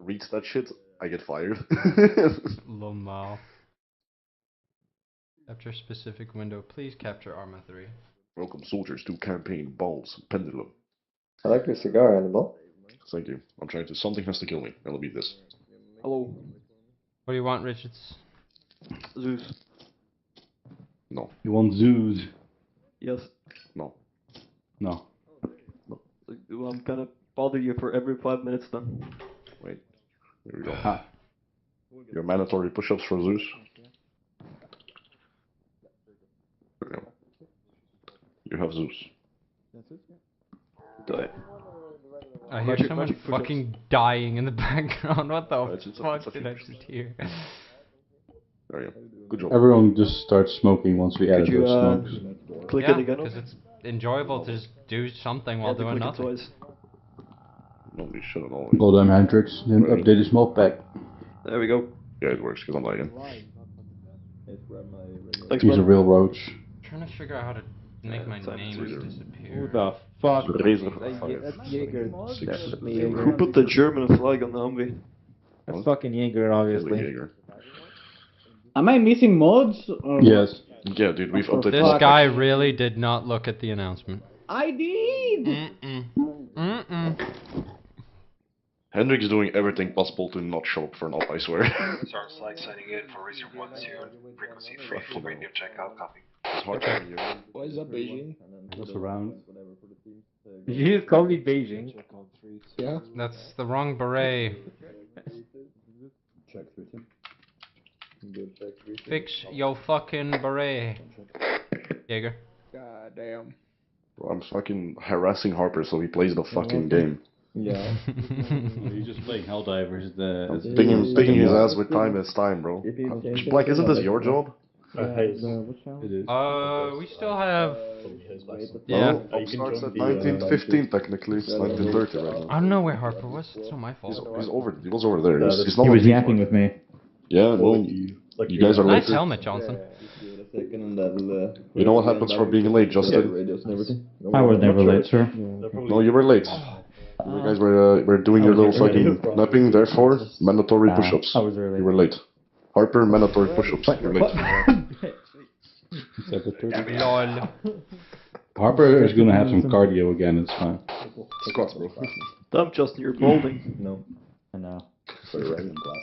reads that shit, I get fired. Lomal. Capture specific window. Please capture Arma 3. Welcome soldiers to campaign Balls Pendulum. I like your cigar, Hannibal. Thank you. I'm trying to. Something has to kill me. It'll be this. Hello. What do you want, Richards? Zeus. No. You want Zeus? Yes. No. No. Well, I'm gonna bother you for every 5 minutes then. Wait. Here we go. Ha. Your mandatory push-ups for Zeus. There we go. You have Zeus. Do it. I hear someone fucking dying in the background. What the fuck did I just hear? There you go. Good job. Everyone just starts smoking once we added those smokes. Click Yeah, it again? because it's enjoyable to just do something while doing nothing. Twice. Nobody should have known. Well done, Hendrix. Then update the smoke pack. There we go. Yeah, it works because I'm lagging. Thanks, He's a man. real roach. I'm trying to figure out how to make my names disappear. Who the fuck? Razor That's Jaeger. Definitely Jaeger. Who put the German flag on the Humvee? That's fucking Jaeger, obviously. Jaeger. Am I missing mods? Or Yes. Yeah, dude, we've updated. This guy really did not look at the announcement. I did! Hendrix is doing everything possible to not show up for an op, I swear. Sounds like signing in for Razor 1 soon. Frequency 3 for radio checkout, copy. It's hard to hear. What is up, Beijing? What's around? You just called me Beijing. Yeah? That's the wrong beret. Check 13. Good, check 13. Fix your fucking beret. Jaeger. God damn. Bro, I'm fucking harassing Harper so he plays the fucking game. Yeah. You're just playing Helldivers. Picking his ass with time is time, bro. Black, isn't this your job? It is. We still have. Yeah. It starts at 1915 technically. It's 1930 right now. I don't know where Harper was. It's not my fault. He's over. He was over there. He's He not. was yapping with me. Yeah, well, you guys are Nice late. helmet, Johnson. You know what happens for being late, Justin? I was never late, sir. No, you were late. You guys were doing your little fucking napping. Therefore, mandatory push-ups. I was early. You were late. Harper, mandatory push-ups. You're late. LOL. Harper is gonna have some cardio again. It's fine. Squats, bro. Damn, Justin, you're balding. No. I know.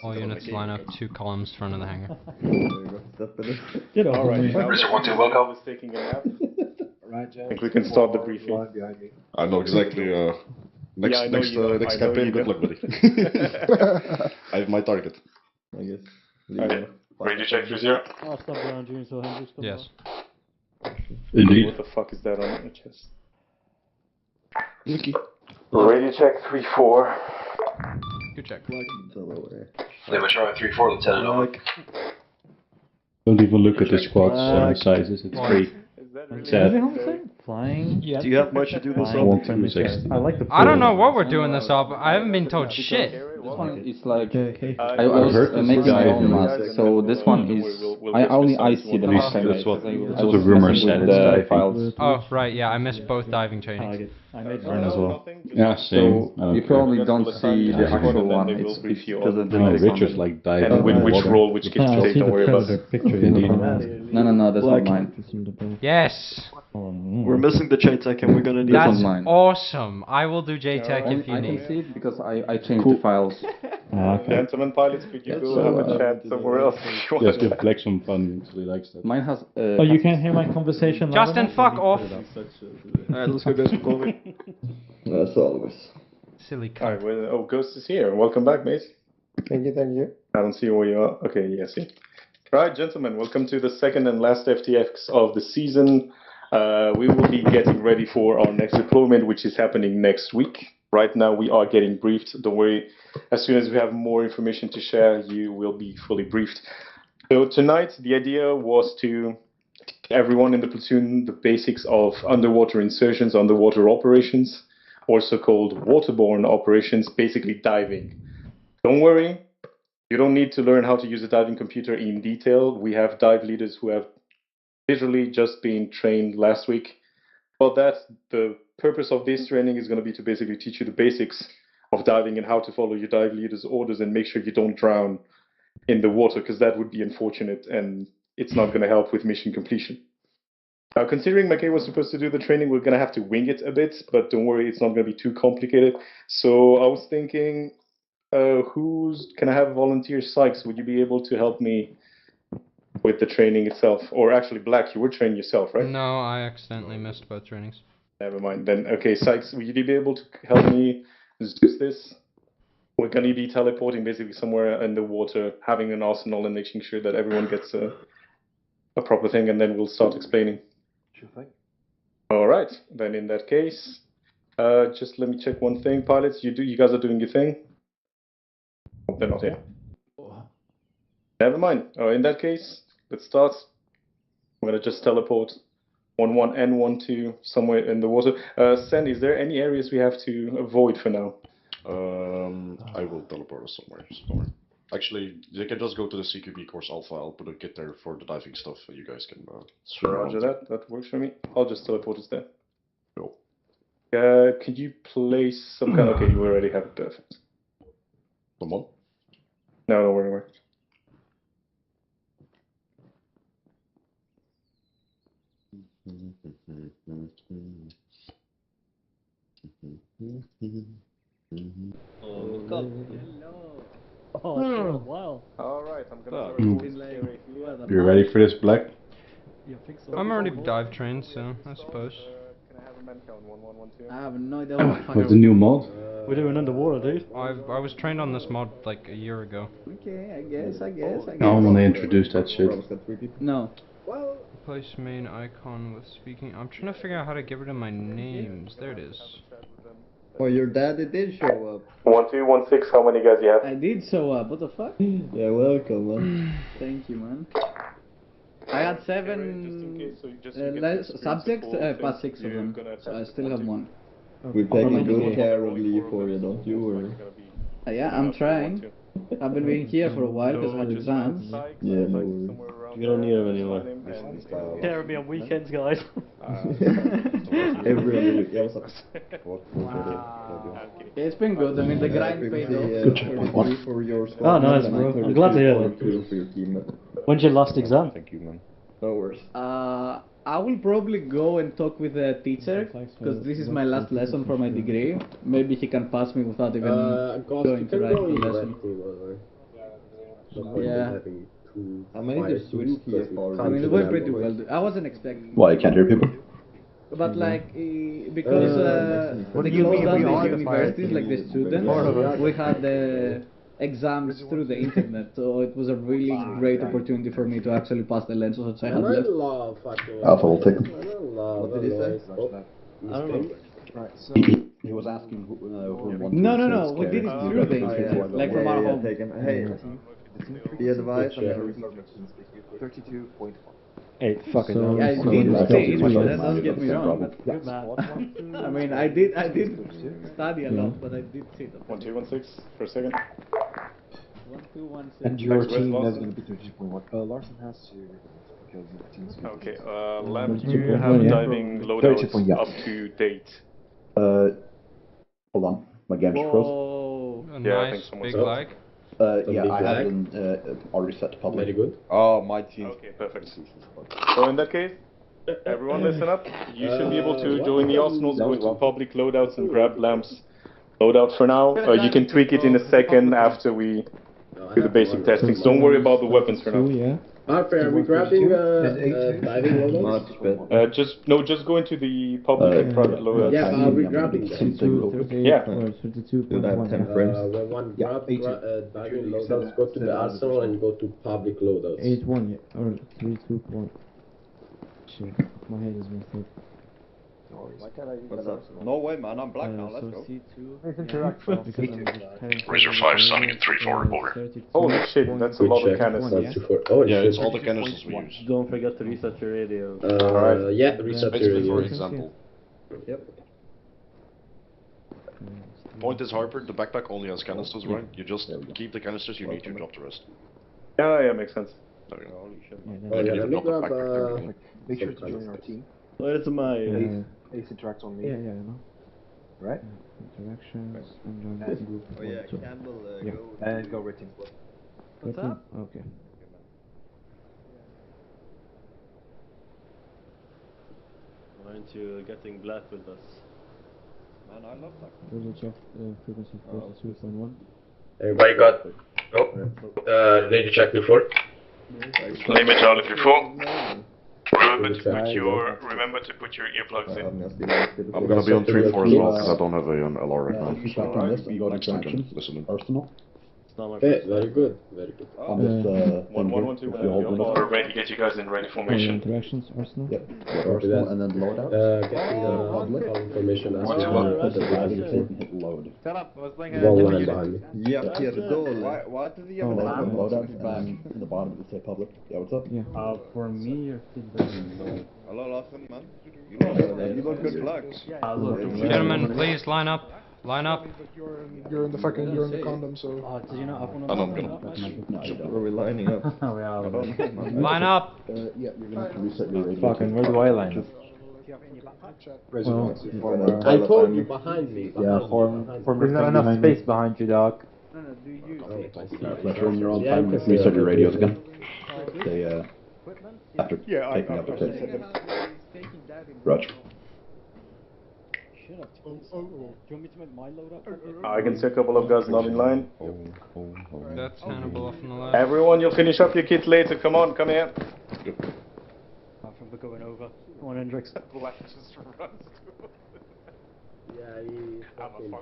All units line up 2 columns in front of the hangar. Get off Alright, me. now Razor 1 2, welcome. was taking a nap. Right, I think we can start the briefing. I know exactly. Next Yeah, I know next you don't. next I know campaign. you Good don't. luck, buddy. I have my target. I guess. Alright. Radio check 30. I'll stop around you until Hendrix comes Yes. Indeed. What the fuck is that on your chest? Radio check 3-4. Good check. Lever Charlie 3-4, Lieutenant, over. Don't even look at the squad's sizes. It's great. Is that It's really sad. Flying. Do you have much to do this I up? want to do 60. I like the I don't know what we're doing this up. I haven't been told shit. This one is like Okay. I was heard this making my guy own is- mask, so this one is I see the mask. That's what I the was rumor messing said. with It's the diving. files. Oh, right, yeah, I missed both diving trainings. I made Mine as well. Nothing? Yeah, same. So you probably don't see the actual one. They will It's brief you just on the No, next Richard's one. like diving. and with which water. role, which kit to I'll take, see don't the worry about predator it. picture. No, that's not mine. Yes, We're missing the JTAC and we're gonna need that's on mine. awesome. I will do JTAC if you I can need. see it because I changed the files. Okay. Gentlemen pilots, could you go have a chat somewhere else if you Yes, want? give Black some fun. He likes that. Mine has. Oh, you can't hear my conversation? loud Justin, enough? fuck off. Alright, let's go guys for COVID. That's always. Silly cunt. Alright, well, oh, Ghost is here. Welcome back, mate. Thank you. I don't see where you are. Okay, yes. Yeah. Right, gentlemen, welcome to the second and last FTX of the season. We will be getting ready for our next deployment, which is happening next week. Right now, we are getting briefed. Don't worry. As soon as we have more information to share, you will be fully briefed. So tonight, the idea was to teach everyone in the platoon the basics of underwater insertions, underwater operations, also called waterborne operations, basically diving. Don't worry. You don't need to learn how to use a diving computer in detail. We have dive leaders who have literally just been trained last week. But that's the purpose of this training is going to be to basically teach you the basics of diving and how to follow your dive leader's orders and make sure you don't drown in the water, because that would be unfortunate and it's not going to help with mission completion. Considering McKay was supposed to do the training, we're going to have to wing it a bit, but don't worry, it's not going to be too complicated. So I was thinking, can I have volunteer Sykes? Would you be able to help me with the training itself? Or actually, Black, you were trained yourself, right? No, I accidentally missed both trainings. Never mind then. Okay, Sykes, would you be able to help me do this? We're going to be teleporting basically somewhere in the water, having an arsenal and making sure that everyone gets a proper thing, and then we'll start explaining. Sure thing. All right, then in that case, just let me check one thing. Pilots, you guys are doing your thing? Oh, they're not here. Never mind. In that case, let's start. I'm going to just teleport 1-1 and 1-2 somewhere in the water. Sandy, is there any areas we have to avoid for now? I will teleport us somewhere. Actually, they can just go to the CQB course Alpha. I'll put a kit there for the diving stuff. You guys can. Roger that. That works for me. I'll just teleport us there. Cool. Could you place some kind? Okay, you already have it. Perfect. Come on. No, don't worry. Oh, God. Oh, wow. All right, I'm gonna. You ready for this, Black? I'm already dive trained, so I suppose. Can I have a man count? 1, 1, 1, 2. I have no idea what the fuck. What's the new mod? We're doing underwater, dude. I was trained on this mod like a year ago. Okay, I guess. No, when they introduced that shit. No. Replace main icon with speaking. I'm trying to figure out how to get rid of my names. There it is. Well, your daddy did show up. 1, 2, 1, 6. How many guys you have? I did show up. What the fuck? Yeah, welcome, man. Thank you, man. I had 7 subjects, past 6 of them. So I still have 1. We're taking good care of Lee for you, don't you worry. Yeah, I'm trying. I've been being here for a while because I had exams. Yeah, no worries. You don't need him anymore. Care of me on weekends, guys. Every other week. Yeah, what's up? Wow. Yeah, it's been good. I mean, the grind paid off. Good job. For your Oh, nice, bro. I'm glad to hear that. For your team. When's your last exam? Thank you, man. No worries. I will probably go and talk with the teacher, because this is my last lesson for my degree. Maybe he can pass me without even going to write the lesson. Yeah. How many did you switch TFR? I mean, it went pretty well. I wasn't expecting. Why, you can't hear people? But like, because the universities, like the students, we had the exams through the internet, so it was a really great opportunity for me to actually pass the lenses that I had left. Alpha will take them. What did he say? I don't know. Right, so he was asking who No, we did it through the internet, like from our home. Hey, be advised. 32.4. Hey, fucking so, yeah, I did see it, don't get me wrong. I mean, I did study a lot, but I did see it. 1, 2, 1, 6 for a second. 1, 2, 1, 6. And your team is going to be 32.1. Larson has to because the team's going Okay, Lamb, you have diving loadouts up to date. Hold on. My game is frozen. Oh, A Yeah, I nice think big someone's like. Yeah, I haven't already set to public. Very good. Oh, my team. Okay, perfect. So in that case, everyone listen up. You should be able to join the arsenals, go into public loadouts and grab Lamb's loadout for now. You can tweak it in a second after we do the basic testing. So don't worry about the weapons for now. Are we grabbing diving loadouts? Just go into the public and private loadouts. Yeah, are we grabbing them? Yeah. Dude, I have 10 frames. When one grab diving loadouts, go to the arsenal and go to public loadouts. 8-1, yeah, or 3-2-1. Shit, my head is messed up. What's up? No way, man, I'm black now, let's go. Razor 5 sounding at 3-4, over. Holy shit, that's a lot of canisters. Yeah, it's all the canisters we use. Don't forget to reset your radio. Alright. Yeah, reset your radio. For example. Yep. Point is, Harper, the backpack only has canisters, right? You just keep the canisters you need to drop the rest. Yeah, makes sense. There you go. Oh, yeah, let me grab Make sure to join our team. Where's my Ace interacts on me. Yeah, I know. Right? Interactions. I'm joining group. Oh yeah, 2. Campbell, Yeah. go. And go rating. What's Rating? up? Okay. Aren't you getting black with us? Man, I love that. Audio check frequency 42.1. Everybody got radio check before. Limit Charlie 34. Remember to put your earplugs in. I'm gonna be on 3-4 as well because I don't have an LR right now. You check on this and go to connections. Listening. Arsenal. Okay, very good, very good. On this 1-1-1-2. We're ready. Get you guys in ready formation. Interactions, Arsenal. Yep. Arsenal and then loadout. Get me the information as Put the driving seat and hit load. Shut up, I was playing one line behind me. Yeah, Why does he have Oh, an wow. album? Loadout and in the bottom it say public. Yeah, what's up? Yeah. For me, your feedback is low. Hello, Lachlan, man. You look good black. Gentlemen, please line up. Line up. You're in the condom, so. Did you not And I'm gonna. No, you don't. Are we lining up? Line up. Yeah, you're gonna have to reset your radio. Fucking, where do I line? Well, I told you behind me. Yeah, for there's not enough space behind you, Doc. No, do you? Fletcher, when you're on time, reset your radios again. They, after taking up the tape. Roger. I can see a couple of guys not in line. That's Hannibal off on the left. Everyone, you'll finish up your kit later. Come on, come here. We're going over. Come on, Hendrix.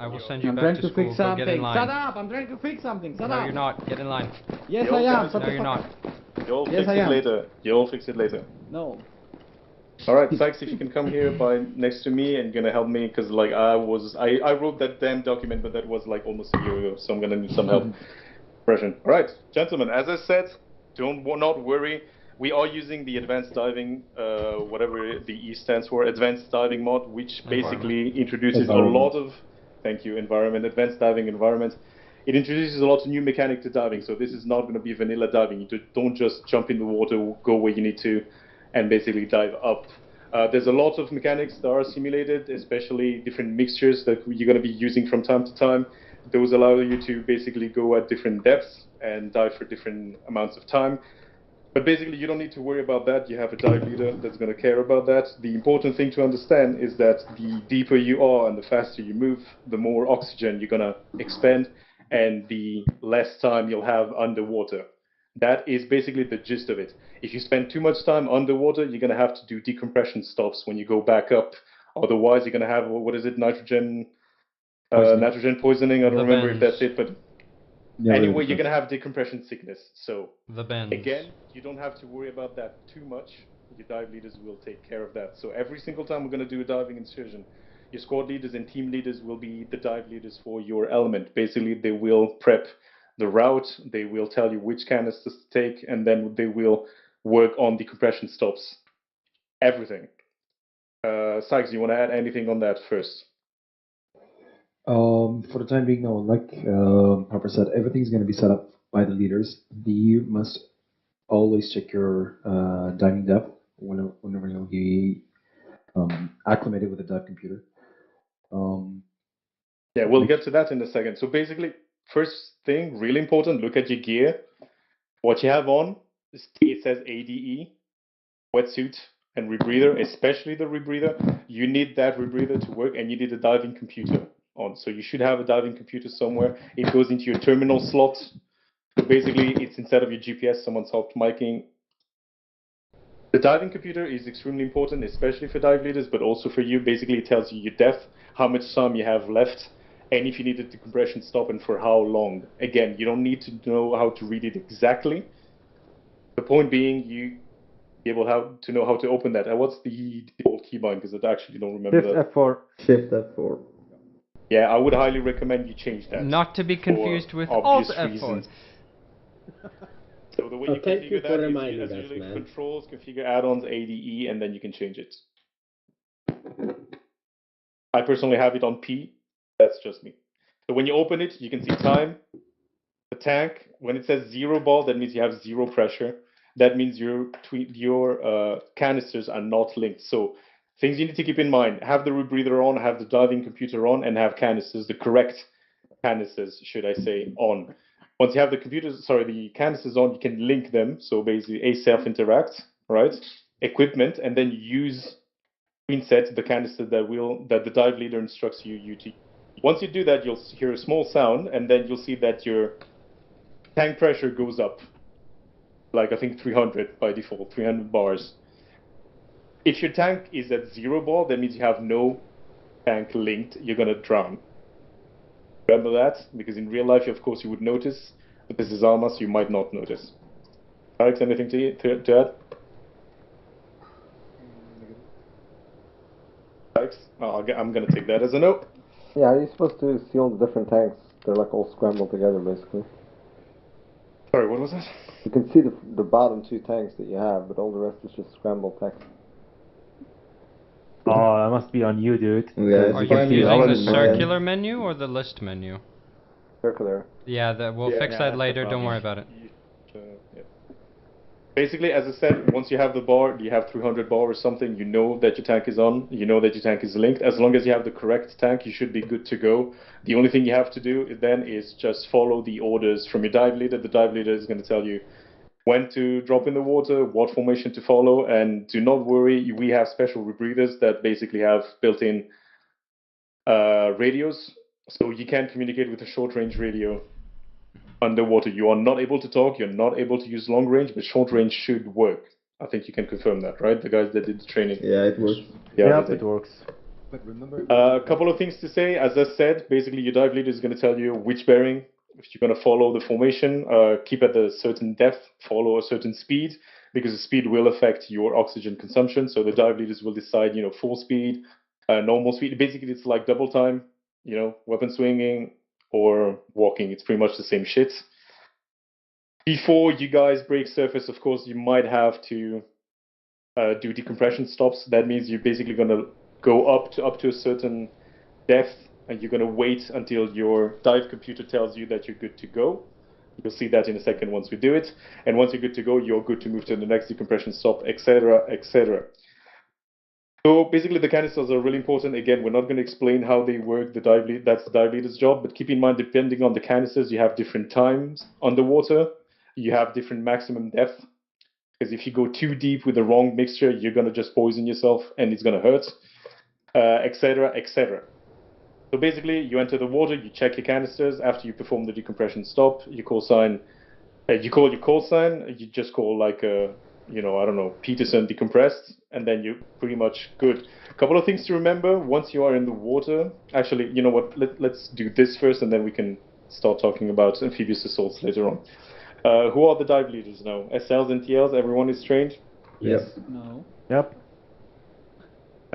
I will send you I'm back trying to to school. fix Go something. get in line. Shut up! I'm trying to fix something. Shut No, up! you're not. Get in line. Yes, Yo, I am. guys. Shut No, the you're fuck not. up. You'll Yes, fix I it am. later. You'll fix it later. No. Alright, Sykes, if you can come here by next to me and gonna help me, because like I wrote that damn document, but that was like almost a year ago, so I'm gonna need some help. Alright, gentlemen, as I said, not worry. We are using the advanced diving, whatever the E stands for, advanced diving mod, which basically introduces a lot of, advanced diving environment. It introduces a lot of new mechanics to diving, so this is not going to be vanilla diving. You don't just jump in the water, go where you need to, and basically dive up. There's a lot of mechanics that are simulated, especially different mixtures that you're going to be using from time to time. Those allow you to basically go at different depths and dive for different amounts of time. But basically, you don't need to worry about that. You have a dive leader that's going to care about that. The important thing to understand is that the deeper you are and the faster you move, the more oxygen you're going to expend, and the less time you'll have underwater. That is basically the gist of it. If you spend too much time underwater, you're going to have to do decompression stops when you go back up. Otherwise, you're going to have, nitrogen poisoning. I don't remember if that's it, but anyway, you're going to have decompression sickness. So, again, you don't have to worry about that too much. Your dive leaders will take care of that. So every single time we're going to do a diving excursion, your squad leaders and team leaders will be the dive leaders for your element. Basically, they will prep the route, they will tell you which canisters to take, and then they will work on decompression stops. Everything. Sykes, you want to add anything on that first? For the time being, no. Like Harper said, everything's going to be set up by the leaders. You must always check your diving depth whenever you'll be acclimated with a dive computer. Yeah, we'll get to that in a second. So basically, first thing, really important, look at your gear. What you have on, it says ADE, wetsuit and rebreather, especially the rebreather. You need that rebreather to work, and you need a diving computer on. So you should have a diving computer somewhere. It goes into your terminal slot. So basically, it's instead of your GPS, someone's soft miking. The diving computer is extremely important, especially for dive leaders, but also for you. Basically, it tells you your depth, how much time you have left, and if you need a decompression stop and for how long. Again, you don't need to know how to read it exactly. The point being, you be able to know how to open that. And what's the default keybind? Because I actually don't remember that. F4. Shift F4. Yeah, I would highly recommend you change that. Not to be confused with obvious Alt F4. reasons. So the way you configure that is usually controls, configure add-ons, ADE, and then you can change it. I personally have it on P. That's just me. So when you open it, you can see time, the tank. When it says 0 bar, that means you have 0 pressure. That means your canisters are not linked. So Things you need to keep in mind: have the rebreather on, have the diving computer on, and have canisters, the correct canisters, should I say, on. Once you have the canisters on, you can link them. So basically, a self-interact, right? Equipment, and then use preset the canister that the dive leader instructs you to. Once you do that, you'll hear a small sound, and then you'll see that your tank pressure goes up. Like I think 300 by default, 300 bars. If your tank is at 0 bar, that means you have no tank linked. You're gonna drown. Remember that, because in real life, of course, you would notice, but this is Arma, so you might not notice. Alex, anything to add? Alex, I'm gonna take that as a no. Yeah, you're supposed to see all the different tanks. They're like all scrambled together, basically. Sorry, what was that? You can see the bottom 2 tanks that you have, but all the rest is just scrambled tanks. Oh, that must be on you, dude. Yeah, are you using the circular menu or the list menu? Circular. Yeah, we'll fix that later, don't worry about it. Yeah. Basically, as I said, once you have the bar, you have 300 bar or something, you know that your tank is on, you know that your tank is linked. As long as you have the correct tank, you should be good to go. The only thing you have to do then is just follow the orders from your dive leader. The dive leader is going to tell you when to drop in the water, what formation to follow, and do not worry, we have special rebreathers that basically have built-in radios, so you can communicate with a short-range radio underwater. You are not able to talk, you're not able to use long range, but short range should work. I think you can confirm that, right? The guys that did the training. Yeah, it works. Yeah, it works. But remember, a couple of things to say. As I said, basically your dive leader is going to tell you which bearing, if you're going to follow the formation, keep at a certain depth, follow a certain speed, because the speed will affect your oxygen consumption. So the dive leaders will decide, full speed, normal speed. Basically, it's like double time, weapon swinging, or walking. It's pretty much the same shit. Before you guys break surface, of course, you might have to do decompression stops. That means you're basically going to go up to a certain depth, and you're going to wait until your dive computer tells you that you're good to go. You'll see that in a second once we do it. And once you're good to go, you're good to move to the next decompression stop, etc., etc. So basically, the canisters are really important. Again, we're not going to explain how they work. That's the dive leader's job. But keep in mind, depending on the canisters, you have different times underwater. You have different maximum depth. Because if you go too deep with the wrong mixture, you're going to just poison yourself, and it's going to hurt, etc., etc. So basically, you enter the water, you check your canisters. After you perform the decompression stop, you call your call sign. You just call like a, I don't know, Peterson decompressed, and then you're pretty much good. A couple of things to remember once you are in the water. Actually, you know what? Let's do this first, and then we can start talking about amphibious assaults later on. Who are the dive leaders now? SLs and TLs, everyone is trained? Yes. No. Yep.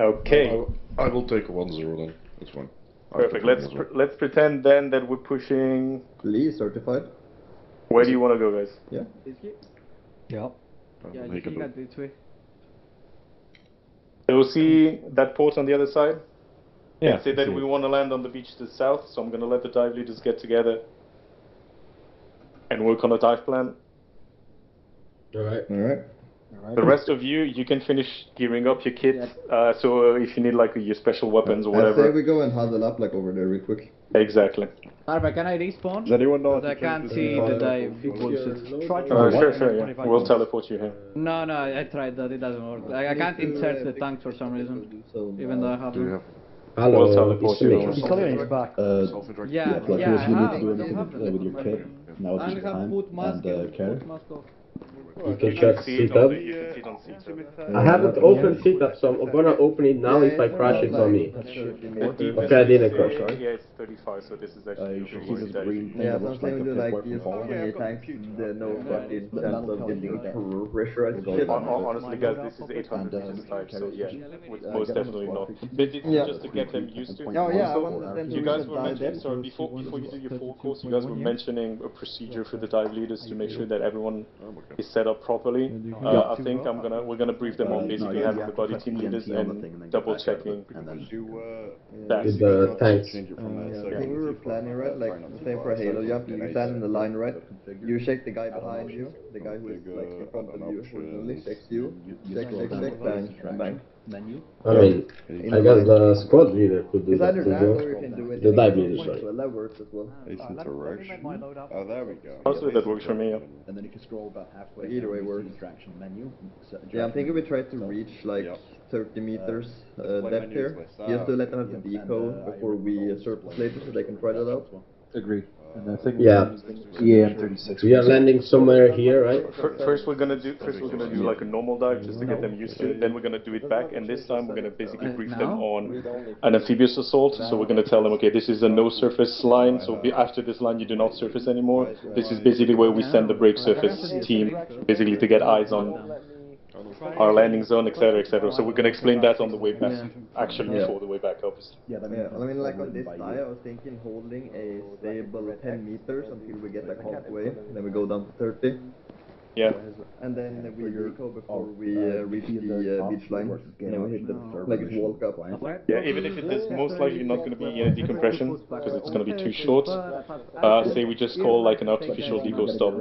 Okay. I will take 1-0 then. That's fine. Perfect. Let's pretend then that we're pushing. Lee certified. Where do you want to go, guys? Yeah. Yeah. Yeah, you can get this way. So see that port on the other side? Yeah. Say that we want to land on the beach to the south, so I'm going to let the dive leaders get together and work on a dive plan. Alright. The rest of you can finish gearing up your kit. So if you need like your special weapons or whatever. I say we go and huddle up like over there real quick. Exactly. Arma, can I respawn? Does anyone know? I can't see the dive bullshit. Sure, yeah. We'll teleport you here. No, I tried that. It doesn't work. I can't insert the tank for some reason, even though I have them. Hello, We'll teleport you. He's back. Yeah, Fluffy, I if you have. need to do anything with your kit, now is I your have time. put mask And care. off. You can check setup. I haven't opened setup, so I'm gonna open it now. If I crash, it's on me. Okay, I didn't crash, right? Yeah, it's 35, so this is actually Yeah, something we do like this when your tanks no fucking chance of getting pressurized shit. Honestly, guys, this is 800 this type, so yeah, most definitely not. But it's just to get them used to. Oh yeah, You guys were mentioning, sorry, before you do your full course, you guys were mentioning a procedure for the dive leaders to make sure that everyone is set up properly. I think we're gonna brief them on basically having the body team leaders and double checking that. With the tanks. I think we were planning right, like the same for Halo jump. You stand in the line right. You shake the guy behind you, the guy who is like in front of you, horizontally checks you. Check, bang, and bang. I mean, I guess the squad leader could do It's that either too, that or you can do it the in dive a leader, point, sorry. well, that works as well. Ace interaction. Oh, there we go. Honestly, that works for me, yeah. And then you can scroll about halfway. Either way down to works. the interaction menu. Yeah, I'm thinking we try to reach like 30 meters depth here, just to let them have the deco before we surface later so they can try that out. Agreed. And I think Yeah. EAM 36. We are landing somewhere here, right? First we're gonna do like a normal dive just to get them used to it. Then we're gonna do it back, and this time we're gonna basically brief them on an amphibious assault. So we're gonna tell them, okay, this is a no surface line. So after this line, you do not surface anymore. This is basically where we send the break surface team, basically to get eyes on our landing zone, etc., etc. So we're gonna explain that on the way back, actually before the way back, obviously. Yeah, I mean, like on this dive, I was thinking holding a stable 10 meters until we get like halfway, then we go down to 30. Yeah. And then we deco before we reach the beach line, and then we hit the like walk up. Yeah, even if it is most likely not going to be decompression because it's going to be too short. Say we just call like an artificial deco stop.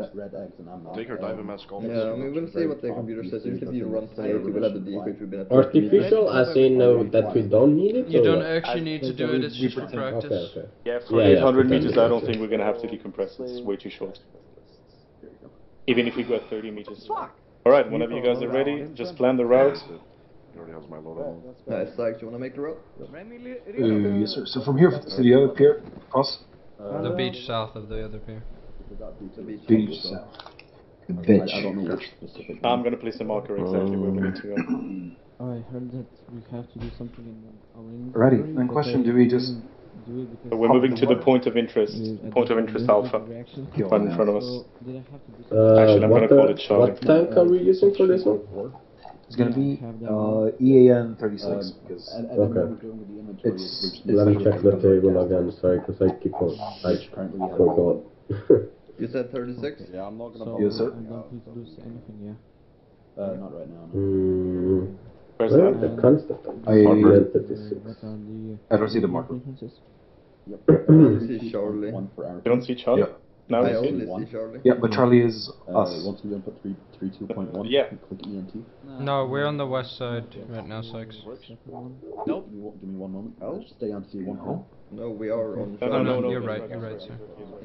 Take your diver mask off. Yeah, I mean, we'll see what the computer says. Usually if you run 30, we'll have the deco if you've been at Artificial, as in that we don't need it? You or don't what? actually need to do it, it's just for practice. Okay. Yeah, for 800 meters, I don't think we're going to have to decompress. It's way too short. Even if we go at 30 meters. Alright, whenever you guys are ready, just plan the route. He already has my load on. Nice, Sykes, you want to make the route? Yes, sir. So from here to the other pier, across? The beach south of the other pier. Beach south. Bitch. I don't know which specific. I'm going to place a marker exactly where we need to go. I heard that we have to do something in our Ready. Then question, do we just... So we're moving to the point of interest alpha, right in front of us. Actually, I'm going to call it Charlie. What tank are we using for this one? It's going to be EAN 36 because it's... Let me check the table again, sorry, because I keep on... I forgot. You said 36? Yeah, I'm not gonna. Yes, sir. I don't need to do anything, yeah. Not right now. Where's Where that? the constant? I don't see the marker. Yep. I see Charlie. You don't see Charlie? Yeah. Now I we only see Charlie. Yeah, but Charlie is us. Once we put 32.1, yeah. click ENT. No, we're on the west side right now, Sykes. Nope. Give me 1 moment. Just stay on C1 hole. No, we are on No, Charlie. no, you're right, sir.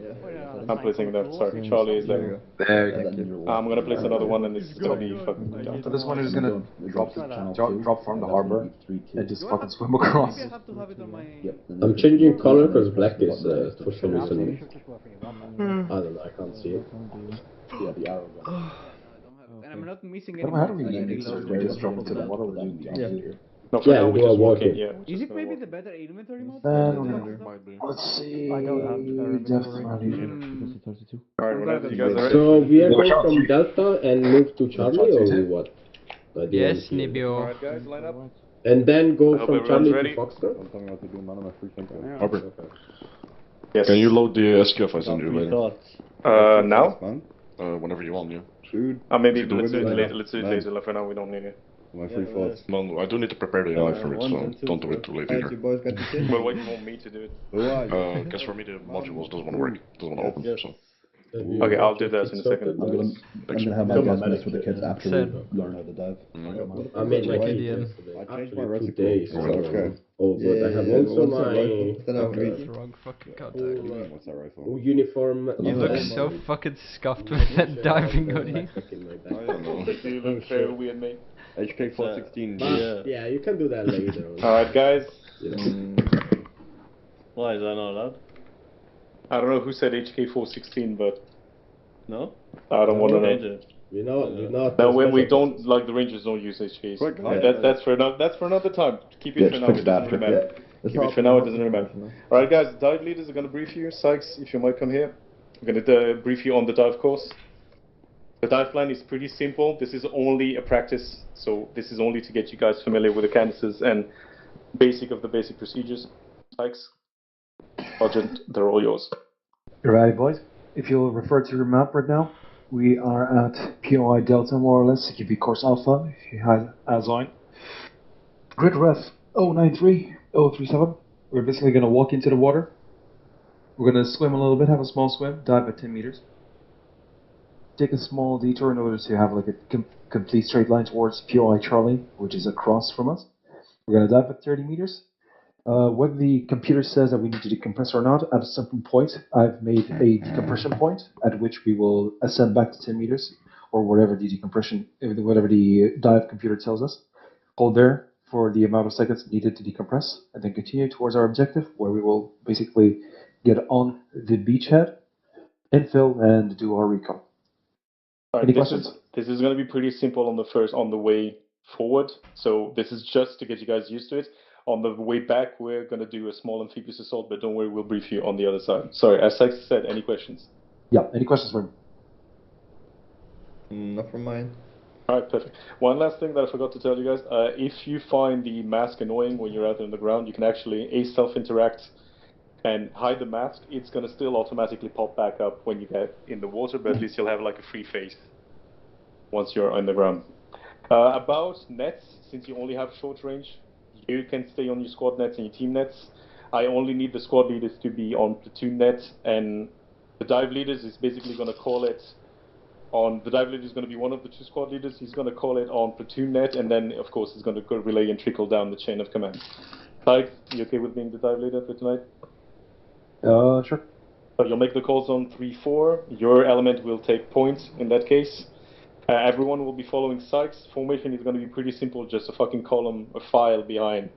Yeah. I'm placing that, sorry, Charlie is there. There you go. I'm going to place another one and it's going to be fucking down. So this one is going to drop from the harbor and just fucking swim across. I'm changing color because black is for some reason... I don't know, I can't see it. Yeah, the arrow. And I'm not missing I don't know how do we make so we just drop into the water or do Yeah. No, for Yeah, now we we are just walk walking. in, yeah. Is it maybe the better inventory mode? Let's see. Depth value. Alright, whenever you guys are ready. So we are going from Delta and move to Charlie or what? Yes, Nibio. Alright guys, line up. And then go I hope from everyone's Charlie ready. to Foxtrot? I'm talking about to do none of my free think. Albert, Yes. can you load the SQF I send you later? Now? Whenever you want, yeah. Dude, Maybe let's do it later. Let's do it later. For now, we don't need it. my free thoughts. No, I do need to prepare the AI for it, so don't do it too late either. boys got to sit. Well, what do you want me to do it? Guess for me the modules doesn't want to work, doesn't want to open, so. Okay, I'll do that in a second. I'm gonna have my guys mess with the kids after we learn how to dive. I mean, like Like I changed my actually 2 recipe. days. Oh, okay. Oh, but I have also my Wrong fucking contact. What's that rifle? uniform. You look so fucking scuffed with that diving hoodie. You look very weird, mate. HK 416. Yeah, you can do that later. Alright, guys. Why is that not allowed? I don't know who said HK 416, but No? I don't want to know. Change it. We know. No, when we don't, like the Rangers don't use HKs. That's for another time. Keep it for now. It doesn't really matter. Keep it for now. It doesn't really matter. All right, guys. Dive leaders are gonna brief you. Sykes, if you might come here. I'm gonna brief you on the dive course. The dive plan is pretty simple. This is only a practice, so this is only to get you guys familiar with the canisters and basic of the basic procedures. Sykes, Sergeant, they're all yours. Alright, boys. If you'll refer to your map right now, we are at POI Delta, more or less. It could be course Alpha, if you had as on. Grid ref 093037. We're basically going to walk into the water. We're going to swim a little bit, have a small swim, dive at 10 meters. take a small detour in order to have like a complete straight line towards POI Charlie, which is across from us. We're gonna dive at 30 meters. Whether the computer says that we need to decompress or not, at a certain point, I've made a decompression point at which we will ascend back to 10 meters, or whatever the dive computer tells us. Hold there for the amount of seconds needed to decompress, and then continue towards our objective, where we will basically get on the beachhead, infill, and do our recon. Any questions? This is going to be pretty simple on the way forward. So this is just to get you guys used to it. On the way back, we're going to do a small amphibious assault, but don't worry, we'll brief you on the other side. Sorry, as I said, any questions? Yeah, any questions for me? Not from mine. Alright, perfect. One last thing that I forgot to tell you guys. If you find the mask annoying when you're out on the ground, you can actually self-interact and hide the mask. It's going to still automatically pop back up when you get in the water, but at least you'll have like a free face once you're on the ground. About nets, since you only have short range, you can stay on your squad nets and your team nets. I only need the squad leaders to be on platoon net, and the dive leaders is basically going to call it on. The dive leader is going to be one of the two squad leaders. He's going to call it on platoon net, and then of course it's going to go relay and trickle down the chain of command. Tyke, you okay with being the dive leader for tonight? Sure. So you'll make the calls on 3-4. Your element will take points in that case. Everyone will be following Sykes. Formation is going to be pretty simple, just a fucking column, a file behind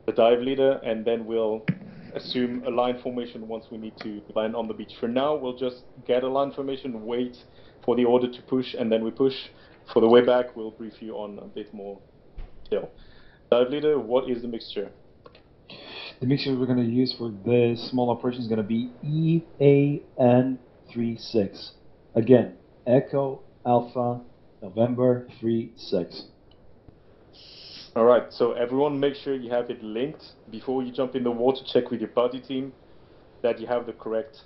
the dive leader, and then we'll assume a line formation once we need to land on the beach. For now, we'll just get a line formation, wait for the order to push, and then we push. For the way back, we'll brief you on a bit more detail. Dive leader, what is the mixture? The mixture we're going to use for this small operation is going to be EAN36. Again, Echo Alpha November 36. Alright, so everyone make sure you have it linked. Before you jump in the water, check with your buddy team that you have the correct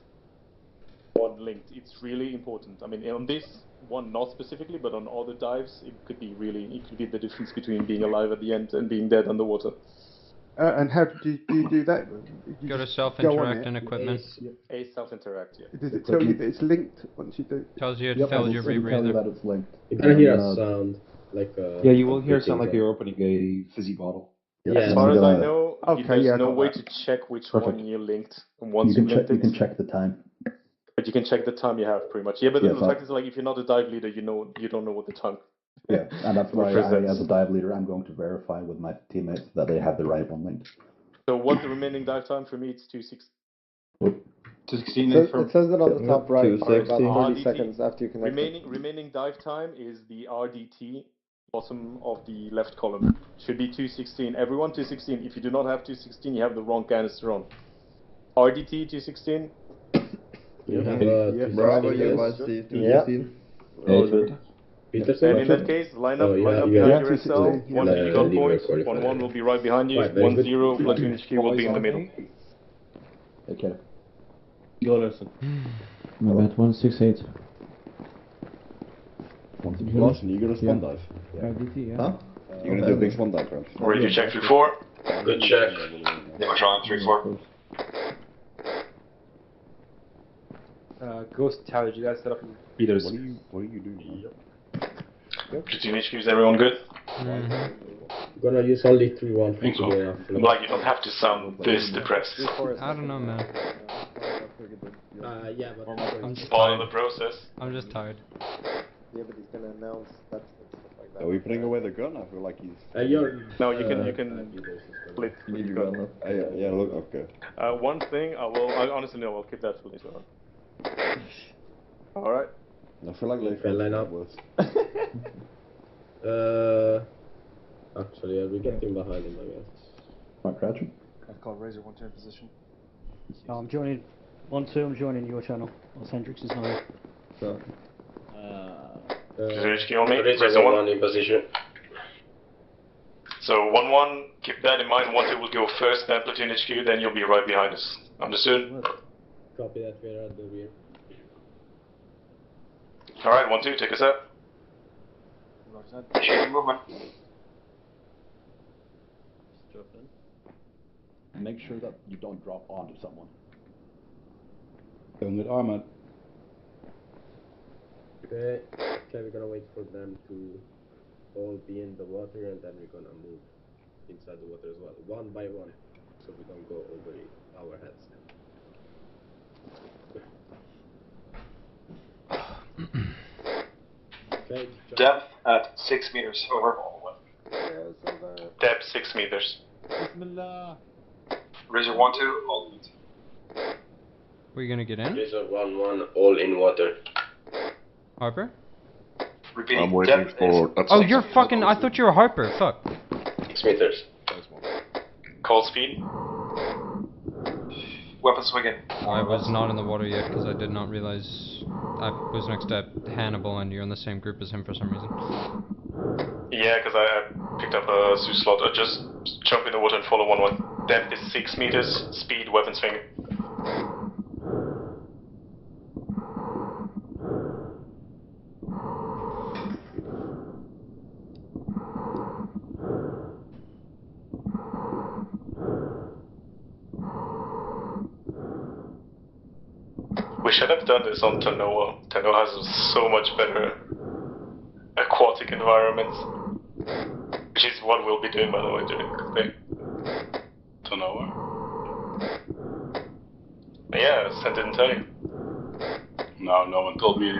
one linked. It's really important. I mean, on this one not specifically, but on other dives, it could be the difference between being alive at the end and being dead underwater. And how do you do that? You Go to just self-interact on and equipment. A self-interact, yeah. Does it tell you that it's linked once you do? Tells you it fills your rebreather. That it's linked. You can hear a sound like yeah, you will hear a sound like you're opening a fizzy bottle. Yeah, as far as I know, there's no way that. to check which one you linked once you linked it. You can check the time. But you can check the time you have pretty much. Yeah, but the fact is, like, if you're not a dive leader, you don't know what the time. Yeah, and that's why as a dive leader, I'm going to verify with my teammates that they have the right one linked. So what's the remaining dive time? For me, it's 2:16. 2:16. It says that on the top right, for about 30 RDT. seconds after you connect. Remaining dive time is the RDT, bottom of the left column. Should be 2:16. Everyone 2:16. If you do not have 2:16, you have the wrong canister on. RDT 2:16. Bravo, you guys see 2:16. And in that case, line up behind your SL. One if you got points, 1-1 will be right behind you. 1-0 platoon HQ will be in the middle. Okay. Go listen. I'm at 168. Lawson, you gonna spawn dive? RDT, yeah. Huh? You're gonna do a big spawn dive, right? Radio check 3-4. Good check. Nematron 3-4. Ghost Tower, did you guys set up Beaters. What are you doing? Platoon HQ, is everyone good? Gonna use only 3-1. Like, you don't have to sound this depressed. I don't know, man. Yeah, but I'm just Part of tired. the process. I'm just tired. Yeah, but he's gonna announce that and stuff like that. Are we putting away the gun? I feel like he's. No, you can split. You need your gun now. Yeah, look, okay. One thing, I honestly know I'll keep that for later on. Alright. I feel like line up. Actually, I'll be getting behind him, I guess. Am I crouching? I've called Razor 1 turn position. No, I'm joining 1-2. I'm joining your channel. Or Hendrix is on. So. HQ on me. Razor 1 in position. So 1-1, keep that in mind. 1-2 will go first, then platoon HQ, then you'll be right behind us. Understood? Copy that, we're at the rear. Alright, 1-2, take us up. Initiate movement. Make sure that you don't drop onto someone. Going with Arma. Okay, we're gonna wait for them to all be in the water and then we're gonna move inside the water as well, one by one, so we don't go over our heads. Okay, Depth at 6 meters, over. Depth 6 meters. Razor 1-2, all in. Were you gonna get in? Razor 1-1, all in water. Harper? Repeating, I'm waiting for... Oh, you're fucking... I thought you were Harper, fuck. 6 meters. Call speed. Weapons swinging. I was not in the water yet because I did not realize I was next to Hannibal and you're in the same group as him for some reason. Yeah, because I picked up a Zeus slot. Just jump in the water and follow 1-1. Depth is 6 meters, speed, weapon swinging. We should have done this on Tanoa. Tanoa has so much better aquatic environments, which is what we'll be doing, by the way, during the day. Tanoa? Yeah, I didn't tell you. No, no one told me.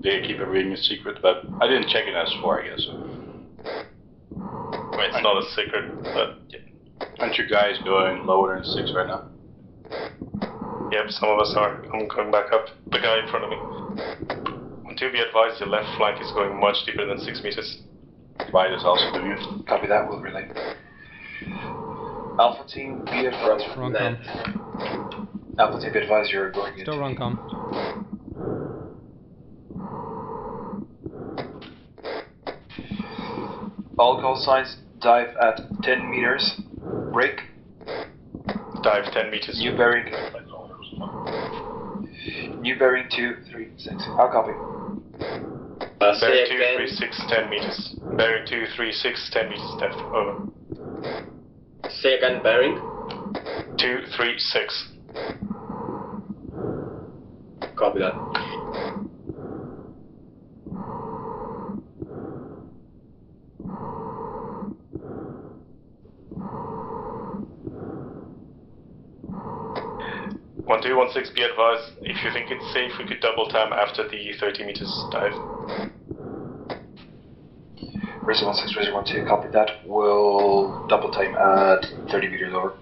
They keep everything a secret, but I didn't check it as far, I guess. Well, it's not a secret, but yeah. Aren't you guys going lower than 6 right now? Yep, some of us are. I'm going back up. The guy in front of me. And to be advised, your left flank is going much deeper than 6 meters. Right is also doing it. Copy that, we'll relay. Alpha team, be advised. Wrong com. Alpha team, be advised you're going Still wrong com. All call signs, dive at 10 meters. Break. Dive 10 meters. New bearing. New bearing 236. I'll copy. Bearing 236, 10 meters. Bearing 236, 10 meters depth. Over. Say again, bearing. 236. Copy that. One 216, be advised, if you think it's safe, we could double time after the 30 meters dive. Razor 16, Razor 12, copy that. We'll double time at 30 meters over.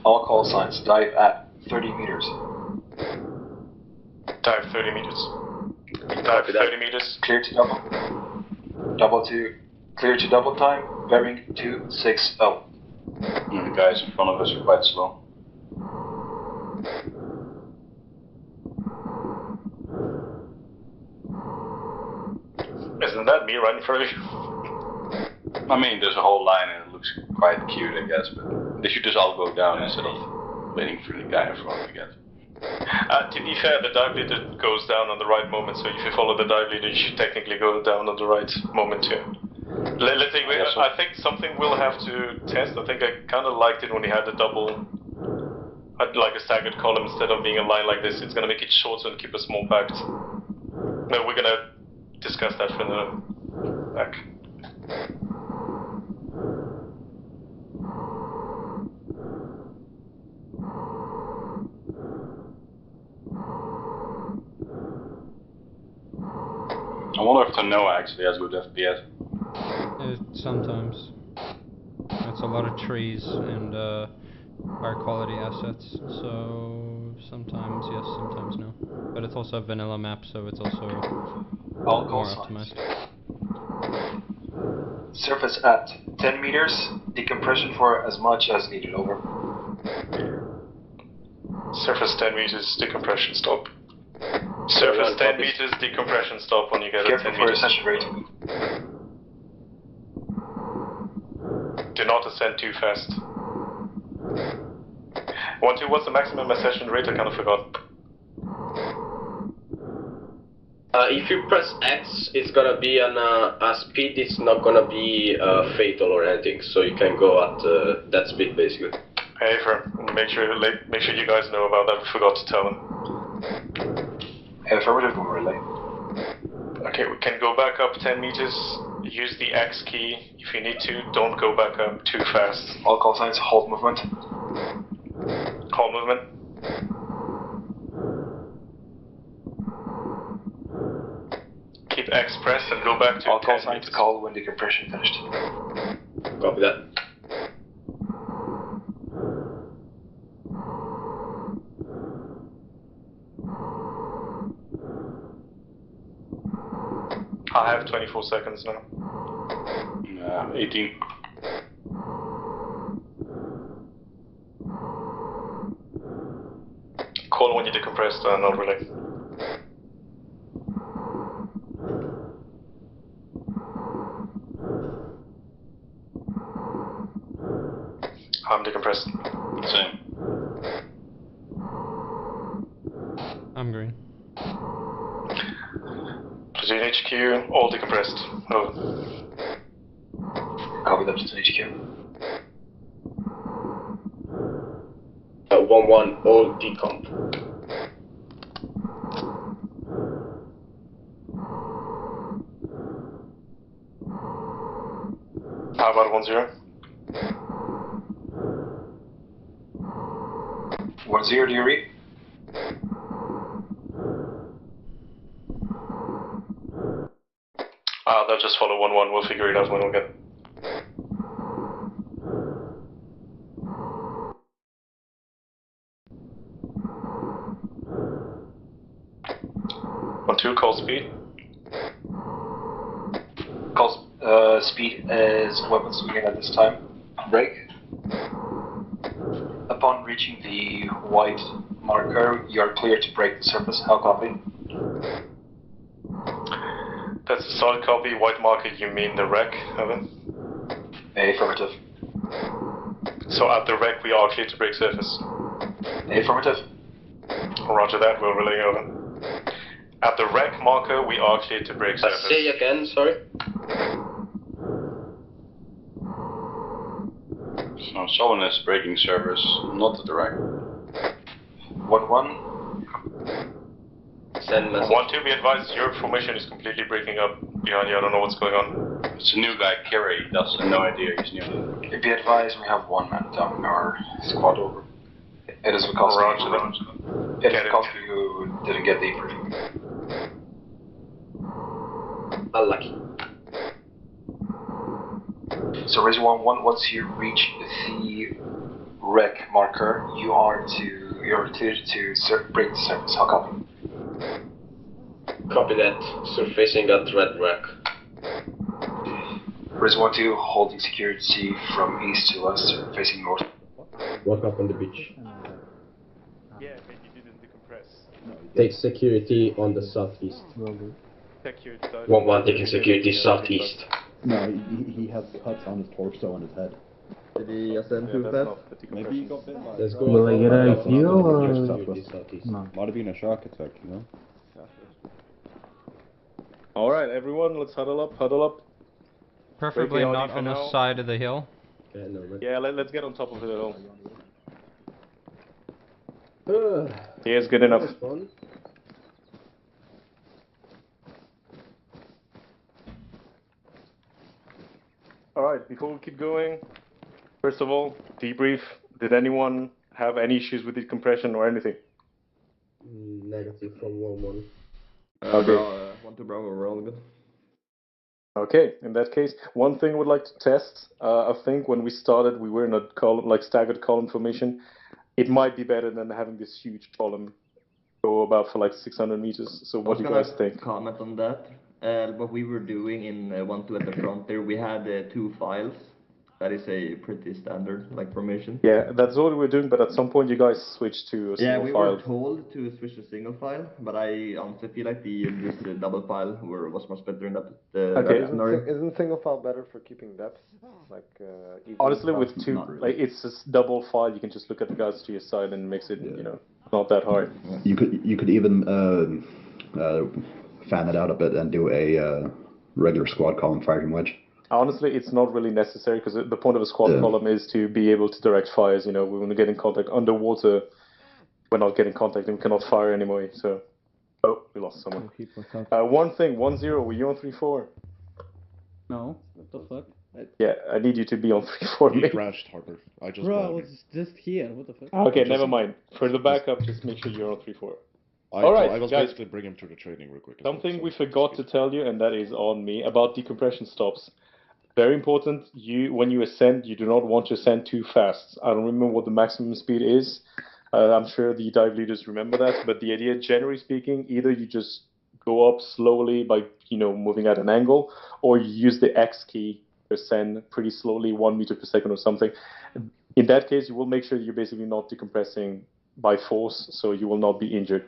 All call signs, dive at 30 meters. Dive 30 meters. Dive 30 meters. Clear to double. Double to, clear to double time, bearing 260. The guys in front of us are quite slow. Isn't that me right in front of you? I mean, there's a whole line and it looks quite cute, I guess, but they should just all go down instead of waiting for the guy in front, I guess. To be fair, the dive leader goes down on the right moment, so if you follow the dive leader, you should technically go down on the right moment too. Let's see, I think something we'll have to test. I think I kind of liked it when he had a double, like a staggered column instead of being a line like this. It's going to make it shorter and keep us more packed. No, we're going to discuss that for the back. I wonder if Tanoa actually has good FPS. Sometimes. It's a lot of trees and higher quality assets, so sometimes yes, sometimes no. But it's also a vanilla map, so it's also more optimized. Surface at 10 meters, decompression for as much as needed, over. Surface 10 meters, decompression stop. Surface 10 meters, decompression stop when you get Careful a 10 for meters. ascension rating. Do not ascend too fast. 1-2, what's the maximum accession rate? I kind of forgot. If you press X, it's gonna be on a speed. It's not gonna be fatal or anything, so you can go at that speed basically. Hey, make sure you guys know about that. We forgot to tell them. Affirmative, we'll relay. Okay, we can go back up 10 meters. Use the X key if you need to. Don't go back up too fast. All call signs, halt movement. Call movement. Keep X pressed and go back to all 10 call signs, meters. call when decompression finished. Copy that. I have 24 seconds now. 18. Call when you decompressed and I'll relay. I'm decompressed. Same. I'm green. Platoon HQ, all decompressed. Over. Copy that, Platoon HQ. 1-1, all decomp. How about 1-0? 1-0, do you read? They'll just follow 1-1. We'll figure it out when we get. On 2, call speed. Call speed as weapons begin at this time. Break. Upon reaching the white marker, you are clear to break the surface. How copy? That's a solid copy. White marker, you mean the wreck, Evan? Affirmative. So at the wreck, we are clear to break surface. Affirmative. Roger that, we'll relay over. At the wreck marker, we are clear to break surface. Say again, sorry. So someone is breaking surface, not at the wreck. 1-1. Send message. 1-2, be advised, your formation is completely breaking up behind you. I don't know what's going on. It's a new guy, Kerry. He does no idea he's new. Be advised, we have one man down in our squad over. It is because you didn't get the briefing. Unlucky. So Razor 1-1, once you reach the wreck marker, you're clear to break the surface. How copy? Copy that. Surfacing at red wreck. Razor 1-2, holding security from east to west, facing north. Walk up on the beach. Yeah, but you didn't decompress. Take security on the southeast. 1-1, taking security southeast. No, he has cuts on his torso and his head. Did he ascend too fast? Maybe he got bit by Let's go. Will I get an IQ or? No. Might have been a shark attack, you know? Alright, everyone, let's huddle up. Preferably not on the side of the hill. Yeah, let's get on top of the hill. Yeah, it's good enough. Alright, before we keep going, first of all, debrief. Did anyone have any issues with decompression or anything? Negative from 1-1. Okay. 1-2 Bravo, we're all good. Okay, in that case, one thing I would like to test. I think when we started, we were in a column, like staggered column formation. It might be better than having this huge column go about for like 600 meters. So what do you guys think? Comment on that. What we were doing in 1-2 at the front there, we had 2 files. That is a pretty standard like formation. Yeah, that's what we're doing, but at some point you guys switched to a single we file. were told to switch to single file, but I honestly feel like this double file was much better in that scenario. Isn't single file better for keeping depth? Like honestly, with two, really. like it's a double file. You can just look at the guys to your side and makes it, not that hard. You could even fan it out a bit and do a regular squad column firing wedge. Honestly, it's not really necessary because the point of a squad column is to be able to direct fires. We want to get in contact underwater. We're not getting contact and we cannot fire anymore. So, we lost someone. 1-0. Were you on 3-4? No. What the fuck? Yeah, I need you to be on 3-4. You crashed, Harper. I just. Bro, I was just here. What the fuck? Okay, never mind. For the backup, just make sure you're on 3-4. All right, I was guys, basically bring him to the training real quick. Something we forgot to tell you, and that is on me, about decompression stops. Very important, when you ascend, you do not want to ascend too fast. I don't remember what the maximum speed is. I'm sure the dive leaders remember that, but the idea, generally speaking, either you just go up slowly by, moving at an angle, or you use the X key to ascend pretty slowly, 1 meter per second or something. In that case, you will make sure you're basically not decompressing by force, so you will not be injured.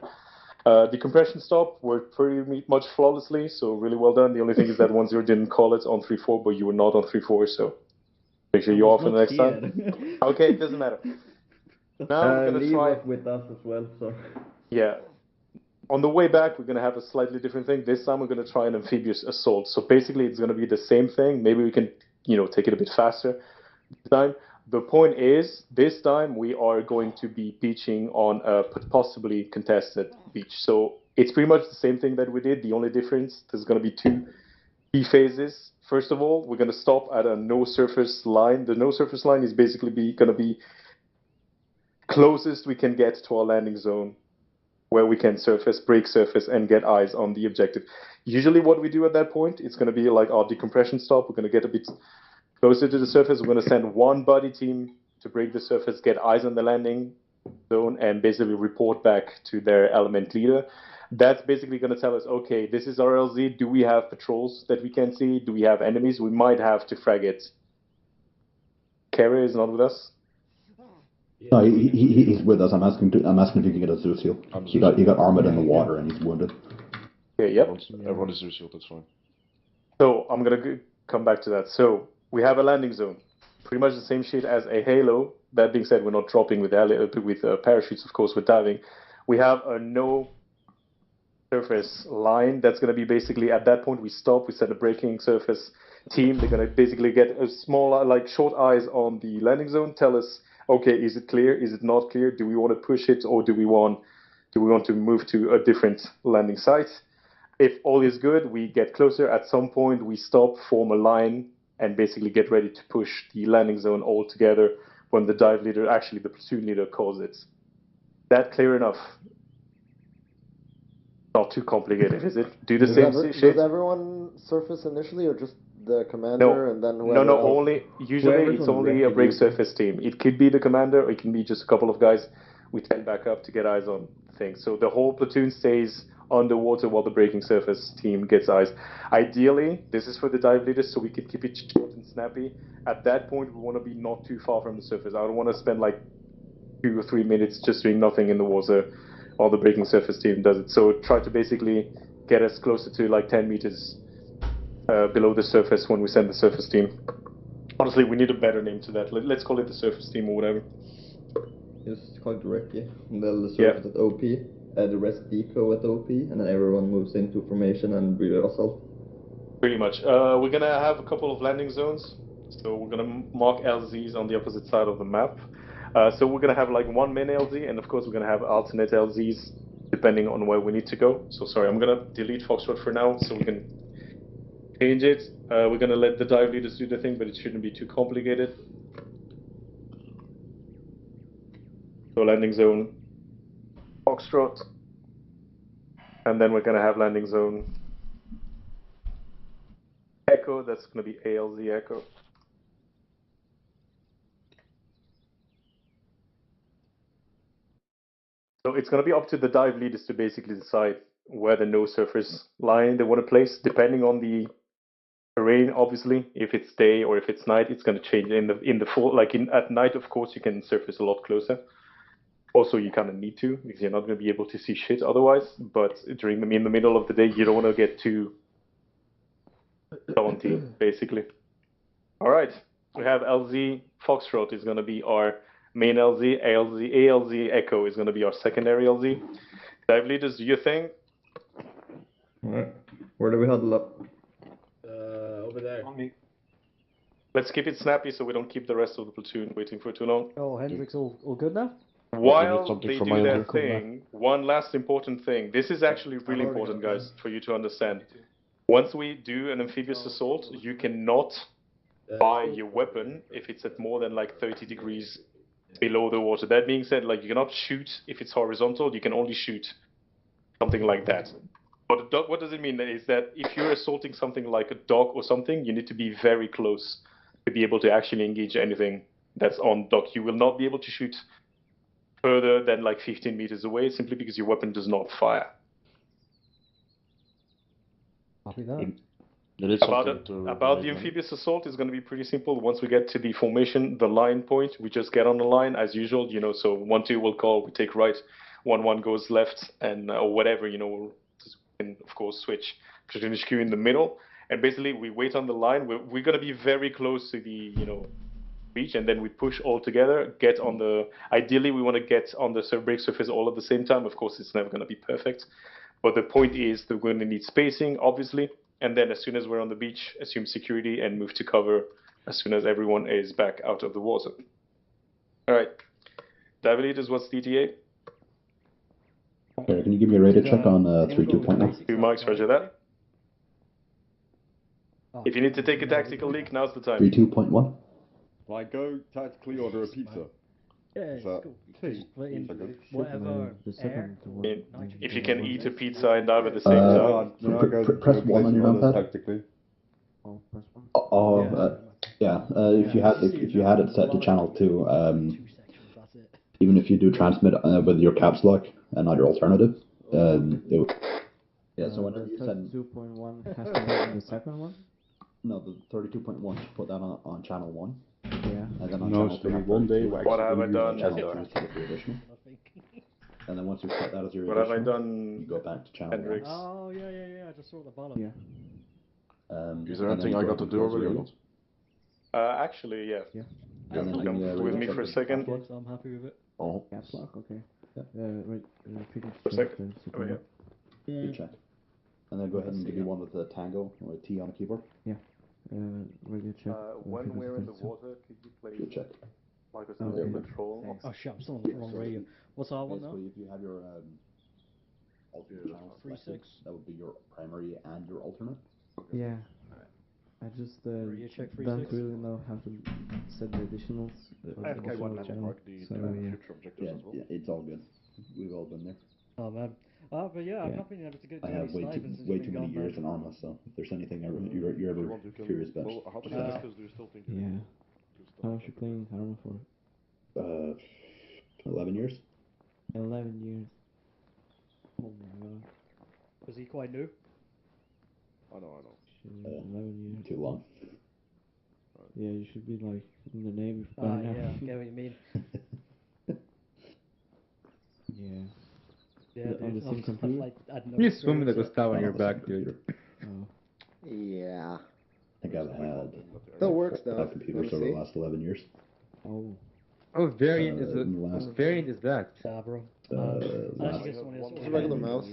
The compression stop worked pretty much flawlessly, so really well done. The only thing is that 1-0 didn't call it on 3-4, but you were not on 3-4, so make sure you're off for the next time. Okay, it doesn't matter. Now we're going to try with us as well, so. Yeah. On the way back, we're going to have a slightly different thing. This time we're going to try an amphibious assault. So basically it's going to be the same thing. Maybe we can, take it a bit faster this time. The point is, this time we are going to be beaching on a possibly contested beach. So it's pretty much the same thing that we did. The only difference, there's going to be two key phases. First of all, we're going to stop at a no surface line. The no surface line is basically going to be closest we can get to our landing zone, where we can break surface, and get eyes on the objective. Usually what we do at that point, it's going to be like our decompression stop. We're going to get a bit closer to the surface. We're going to send one buddy team to break the surface, get eyes on the landing zone, and basically report back to their element leader. That's basically going to tell us, okay, this is our LZ. Do we have patrols that we can see? Do we have enemies? We might have to frag it. Carrier is not with us. No, he's with us. I'm asking if you can get a Zeus heal. He got armored in the water and he's wounded. Okay, yep. Everyone is Zeus healed, that's fine. So I'm going to come back to that. So we have a landing zone. Pretty much the same shit as a Halo. That being said, we're not dropping with parachutes, of course, with diving. We have a no surface line. That's going to be basically, at that point, we stop. We send a braking surface team. They're going to basically get a small, short eyes on the landing zone. Tell us, okay, is it clear? Is it not clear? Do we want to push it, or do we want to move to a different landing site? If all is good, we get closer. At some point, we stop, form a line, and basically get ready to push the landing zone all together when the dive leader, actually the platoon leader, calls it. That clear enough? Not too complicated, is it? Do the same shit. Does everyone surface initially, or just the commander and then whoever No, else? Usually it's only a break surface team. It could be the commander, or it can be just a couple of guys. We tend back up to get eyes on things. So the whole platoon stays underwater while the breaking surface team gets eyes. Ideally, this is for the dive leaders, so we can keep it short and snappy. At that point, we want to be not too far from the surface. I don't want to spend 2 or 3 minutes just doing nothing in the water while the breaking surface team does it. So try to basically get us closer to 10 meters below the surface when we send the surface team. Honestly, we need a better name to that. Let's call it the surface team or whatever. Just call it Recce, and they'll surface at OP, the rest deco at OP, and then everyone moves into formation and breathe assault. Pretty much. We're going to have a couple of landing zones, so we're going to mark LZs on the opposite side of the map. So we're going to have one main LZ, and of course we're going to have alternate LZs depending on where we need to go. So sorry, I'm going to delete Foxtrot for now so we can change it. We're going to let the dive leaders do the thing, but it shouldn't be too complicated. So landing zone Foxtrot, and then we're going to have landing zone Echo. That's going to be ALZ Echo. So it's going to be up to the dive leaders to basically decide where the no surface line they want to place, depending on the terrain, obviously. If it's day or if it's night, it's going to change. In the fall, like at night, of course, you can surface a lot closer. Also, you kind of need to because you're not going to be able to see shit otherwise. But in the middle of the day, you don't want to get too daunting, basically. All right, we have LZ Foxtrot is going to be our main LZ. ALZ Echo is going to be our secondary LZ. Dive leaders, do your thing. Alright. Where do we huddle up? Over there. Let's keep it snappy so we don't keep the rest of the platoon waiting for too long. Oh, Hendrix all good now? While they do their thing, one last important thing. This is actually really important, guys, for you to understand. Once we do an amphibious assault, you cannot fire your weapon if it's at more than like 30 degrees below the water. That being said, like you cannot shoot if it's horizontal, you can only shoot something like that. But what does it mean is that if you're assaulting something like a dock or something, you need to be very close to be able to actually engage anything that's on dock. You will not be able to shoot further than like 15 meters away simply because your weapon does not fire. Copy that. About the amphibious assault is going to be pretty simple. Once we get to the formation, the line point, we just get on the line as usual, you know, so 1-2 will call, we take right, 1-1 goes left, and or whatever, you know, we can, of course, switch platoon HQ in the middle, and basically we wait on the line. We're going to be very close to the, you know, beach, and then we push all together, get on the, ideally we want to get on the break surface all at the same time. Of course, it's never going to be perfect, but the point is that we're going to need spacing, obviously. And then as soon as we're on the beach, assume security and move to cover as soon as everyone is back out of the water. All right. Dive leaders, what's DTA? Can you give me a radar check on 32.1? 2 marks, roger that. If you need to take a tactical leak, now's the time. 32.1? Like, go tactically order a pizza. Yeah, Is that whatever. If you can eat a pizza and dive at the same time. Press 1 on your numpad. Tactically. If you had it set to channel 2, even if you do transmit with your caps lock and not your alternative, it would. Yeah, so whenever you send 2.1 has to be in the second one? No, the 32.1 should put that on channel 1. Yeah. And then on No, channel so 2, one day what have I done? And then once you set that as your What have I additional, done? you go back to channel Hendrix? 1. Oh, yeah, I just saw the bottom. Yeah. Is there anything I got to do already or not? Actually, yeah. And then Come with me check for a the second. caps lock. So I'm happy with it. Oh. Caps lock, okay. Yeah. Repeat it. For a second. Over here. You check. And then go ahead and give me one with a tango or a T on a keyboard. Yeah. Radio check. When we're in the water, could you play Good check. Marcus under control? Oh shit, I'm still on the wrong radio. What's our one now? Basically, if you have your alternate channel selected, that would be your primary and your alternate. Yeah. I just check don't really know how to set the additionals. FK1 channel. the Yeah. future objectives as well. Yeah, it's all good. We've all been there. Oh man. But yeah, I've not been able to get I to have any sniping since way you've too been many gone, years in man. Arma, so if there's anything you're ever curious about. Well, how many tacticals do you still think? Yeah. How much you playing Arma for? 11 years. 11 years. Oh my god. Was he quite new? I know. Shit, 11 years. Too long. Yeah, you should be like in the Navy by Ah, now. yeah, I get what you mean. Yeah. Yeah, On the dude, same I've computer? like, had no You swim with the experience. Gustavo on your back, dude. Oh. Yeah. I think I've had Still works though. 5 computers over the last 11 years. Oh. Oh, variant is in the last- variant is that. Yeah, bro. Uh, I last- actually guess someone else. It's a regular mouse.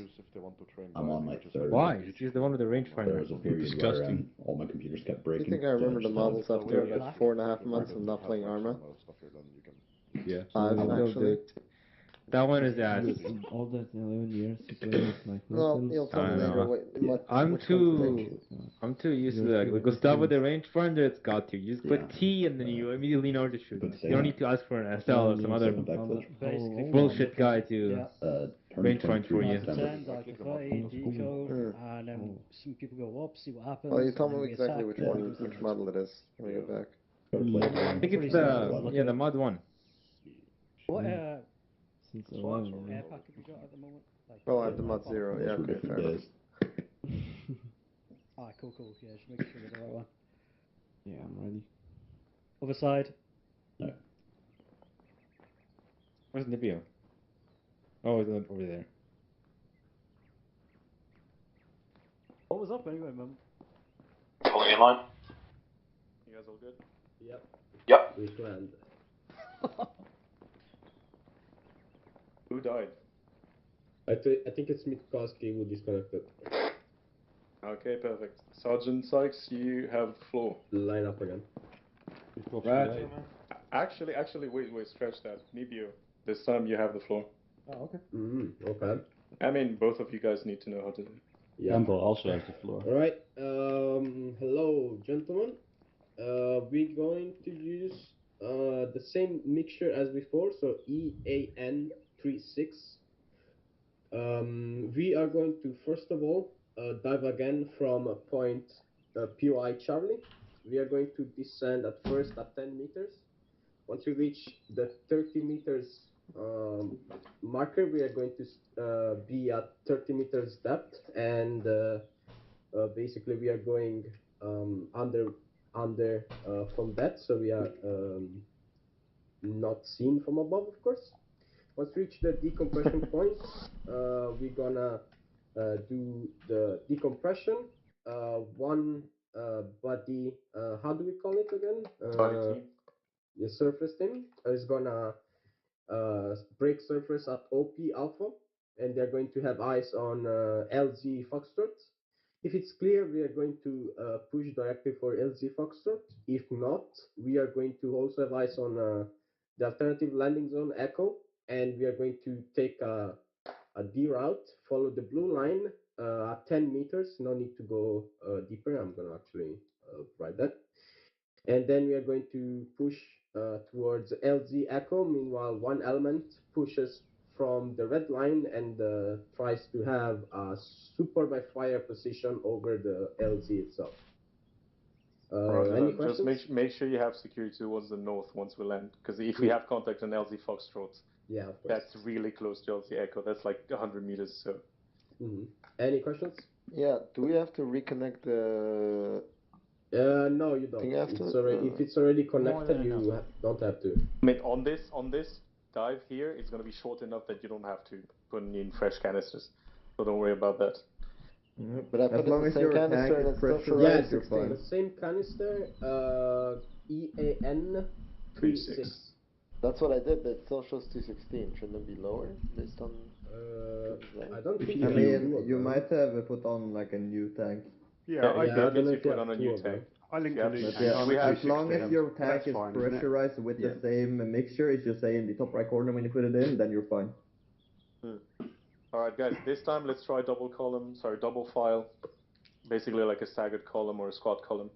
I'm on my third. Why? She's the one with the There rangefinder. was a period Disgusting. where all my computers kept I breaking. think I remember the so models just- after about 4.5 months of not playing Arma. Yeah. 5 actually. That one is ass. All that 11 years you play with like Well, missiles. you'll tell me I later know. what I'm which one to too. pick. I'm too used to You're that. too With Gustavo used the to rangefinder, it's got to. You just put Yeah. T and then you immediately know where to shoot. Good You don't save. need to ask for an SL or some other Second backflip. Basically, bullshit guy to Yeah. rangefind for 23 you. September. Send like a 30 decode, and then some people go up, see what happens. Well, you tell and then me we exactly attack, which and one, we do which something. model it is. Let me go back. I think it's the mod 1. What Since what 11. air pack have you got at the moment? Like, Oh, I have the mod 0. Yeah, Those were okay, different fair enough. days. Alright, cool. Yeah, just make sure we're the right one. Yeah, I'm ready. Other side. Where's Nibio? Oh, it's over there. What was up anyway, man? Falling in line. You guys all good? Yep. Yep. We planned. Who died? I think it's Mitkoski who disconnected. Okay, perfect. Sergeant Sykes, you have the floor. Line up again. Actually, wait, scratch that. Nibio, this time you have the floor. Oh, okay. Okay. I mean, both of you guys need to know how to do it. Yeah. Campbell also has the floor. Alright, hello gentlemen. We're going to use the same mixture as before, so EAN36. We are going to first of all dive again from point POI Charlie. We are going to descend at first at 10 meters. Once we reach the 30 meters marker, we are going to be at 30 meters depth, and basically we are going under from that, so we are not seen from above, of course. Once we reach the decompression point, we're gonna do the decompression. One body, how do we call it again? Body team. The surface team is gonna break surface at OP Alpha, and they're going to have eyes on LZ Foxtrot. If it's clear, we are going to push directly for LZ Foxtrot. If not, we are going to also have eyes on the alternative landing zone Echo, and we are going to take a D route, follow the blue line at 10 meters. No need to go deeper. I'm going to actually write that. And then we are going to push towards LZ Echo. Meanwhile, one element pushes from the red line and tries to have a super by fire position over the LZ itself. Any questions? Just make sure you have security towards the north once we land, because if we have contact on LZ Foxtrot, yeah, of course. that's really close to LZ Echo. That's like 100 meters. So. Any questions? Yeah. Do we have to reconnect the? No, you don't. If it's already connected, you don't have to. I mean, on this dive here, it's gonna be short enough that you don't have to put in fresh canisters. So don't worry about that. But I put in the same canister and it's still showing yeah, 16. The same canister, EAN 36. That's what I did, but it still shows 216. Shouldn't it be lower based on? I don't think. I mean, you might have put on like a new tank. Yeah, I don't know if you put on a new tank. I linked a new Yeah, tank. as long as your tank is fine, pressurized with the same mixture, it should say in the top right corner when you put it in, then you're fine. Alright guys, this time let's try double file. Basically like a staggered column or a squat column.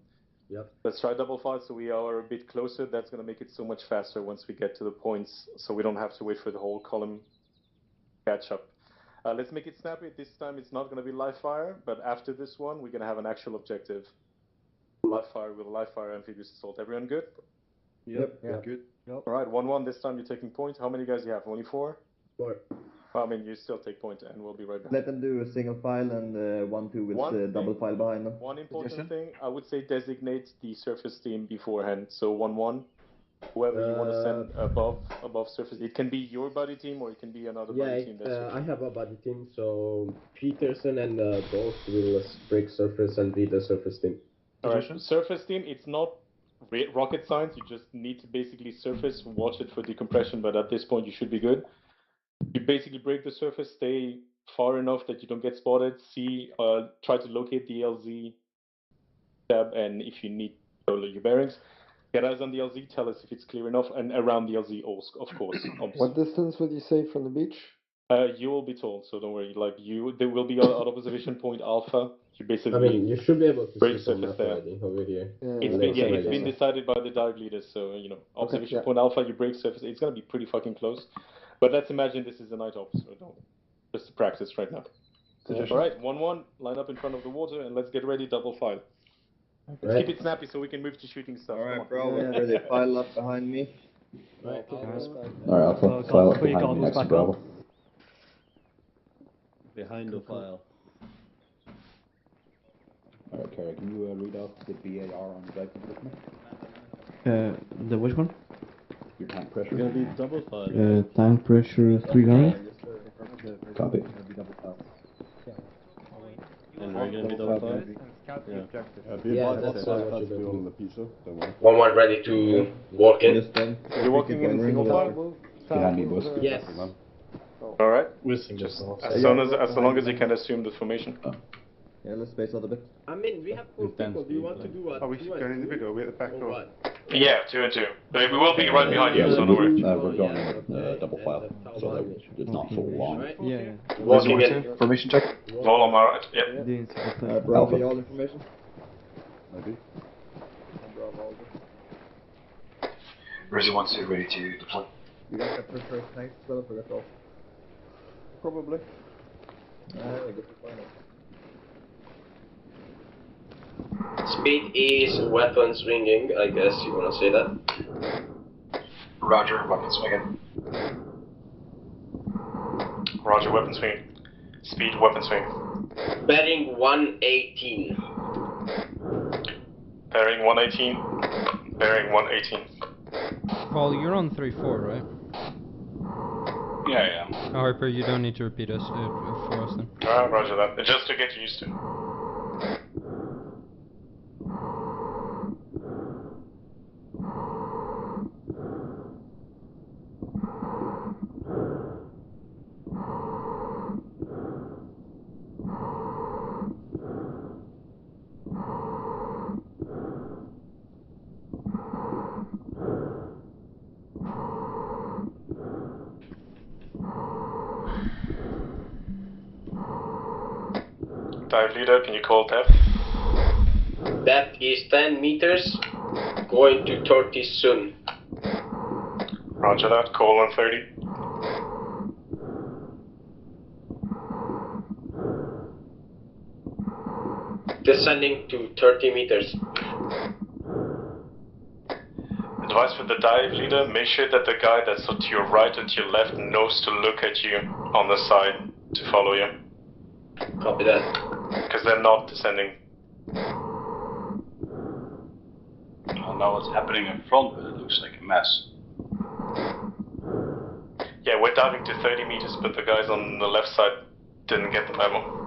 Yep. Let's try double file so we are a bit closer. That's going to make it so much faster once we get to the points, so we don't have to wait for the whole column catch up. Let's make it snappy. This time it's not going to be live fire, but after this one we're going to have an actual objective. Live fire with a live fire amphibious assault. Everyone good? Yep. Good. Yep. Alright, 1-1 this time you're taking point. How many guys do you have? Only 4? 4. I mean, you still take point, and we'll be right back. Let them do a single file, and 1-2 will double file behind them. One important thing, I would say designate the surface team beforehand. So 1-1, whoever you want to send above surface. It can be your buddy team, or it can be another buddy team. I have a buddy team, so Peterson and Dolph will break surface and be the surface team. Alright, surface team, it's not rocket science. You just need to basically surface, watch it for decompression, but at this point you should be good. You basically break the surface, stay far enough that you don't get spotted, try to locate the LZ tab, and if you need your bearings, get eyes on the LZ, tell us if it's clear enough, and around the LZ, of course. What distance would you say from the beach? You will be told, so don't worry. There will be out of observation point Alpha. You basically. I mean, you should be able to break see some surface map there. already over here. It's been decided by the dive leaders, so observation point Alpha, you break surface. It's gonna be pretty fucking close. But let's imagine this is a night op, so don't. Just to practice right now. Alright, 1-1, line up in front of the water, and let's get ready, double file. Let's keep it snappy so we can move to shooting stuff. Alright, bro, ready, file up behind me. Right. Alright, Alpha, file up behind me next to Bravo. Behind the file. Alright, Kara, can you read off the BAR on the dive control? The which one? Your tank pressure. It's gonna be double file. Tank pressure 300. Copy. And we're gonna be double file? Yeah, that's what That's you're on doing. the pizza, don't worry. One ready to walk in. You're walking in single file? Behind me, boss. Yes. All right. Just As long as you can assume the formation. Yeah, let's space out a bit. I mean, we have 4 people. Do you want to do a we should go individual. We're at the back door. Yeah, 2 and 2. But we will be right behind you, so don't worry. We're going double file, so that it's not full long. Yeah. Walking in. Formation check. All on my right. Yep. Bravo, all information. Maybe. Where's the 1-2 ready to deploy? You guys got first tanks as well, that's all. Probably. I guess we're fine. Speed is weapons ringing, I guess you wanna say that. Roger, weapons swinging. Roger, weapon swing. Speed, weapon swing. Bearing 118. Bearing 118. Bearing 118. Paul, you're on 3-4, right? Yeah, yeah. Harper, you don't need to repeat us for us then. Roger that. Just to get used to. Dive leader, can you call depth? Depth is 10 meters, going to 30 soon. Roger that, call on 30. Descending to 30 meters. Advice for the dive leader, make sure that the guy that's to your right and to your left knows to look at you on the side to follow you. Copy that. Because they're not descending. I don't know what's happening in front, but it looks like a mess. Yeah, we're diving to 30 meters, but the guys on the left side didn't get the memo.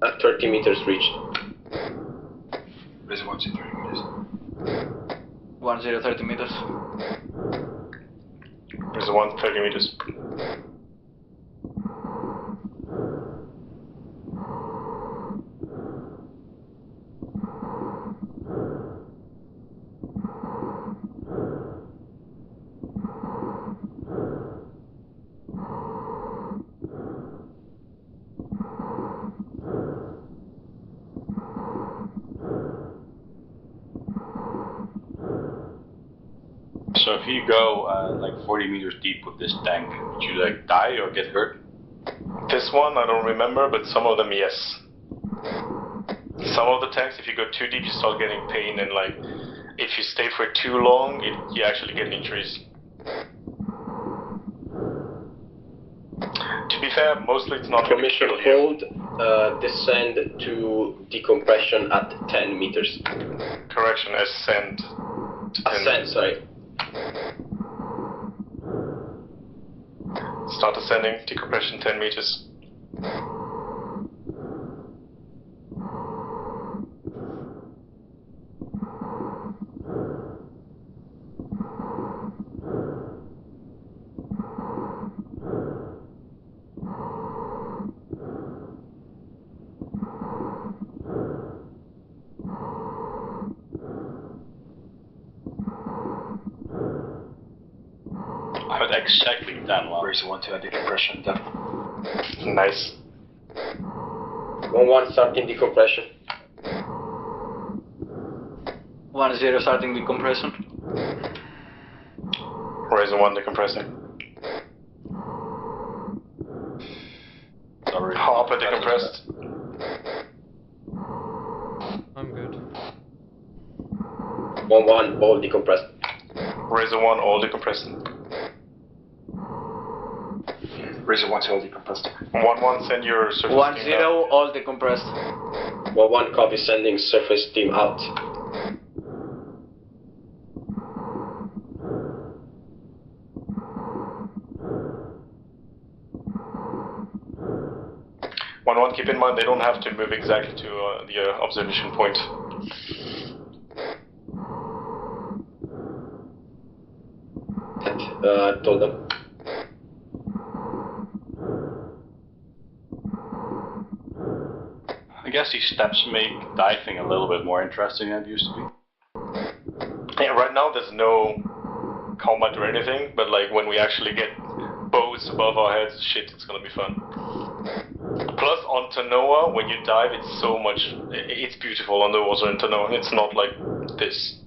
At 30 meters reached. Where's the 1-2 30 meters? 10 30 meters. There's the 1 30 meters. So if you go like 40 meters deep with this tank, would you like die or get hurt? This one, I don't remember, but some of them, yes. Some of the tanks, if you go too deep, you start getting pain, and like, if you stay for too long, you actually get injuries. To be fair, mostly it's not going to Permission kill you. hold, descend to decompression at 10 meters. Correction, ascend. Ascend, sorry. Start ascending, decompression 10 meters. I had exactly 10 left. Where's the 1-2 at decompression depth? Nice. 1-1 starting decompression. 10 starting decompression. Horizon 1 decompressing. decompressed. I'm good. 1-1, all decompressed. Razor 1, all decompressed. Razor 1 to all decompressed. 1-1, send your surface 1-0, team out. all decompressed. 1-1, copy, sending surface team out. One, keep in mind they don't have to move exactly to the observation point. Told them. I guess these steps make diving a little bit more interesting than it used to be. Yeah, right now there's no combat or anything, but like when we actually get boats above our heads, shit, it's gonna be fun. Plus on Tanoa, when you dive, it's so much, it's beautiful underwater in Tanoa, it's not like this.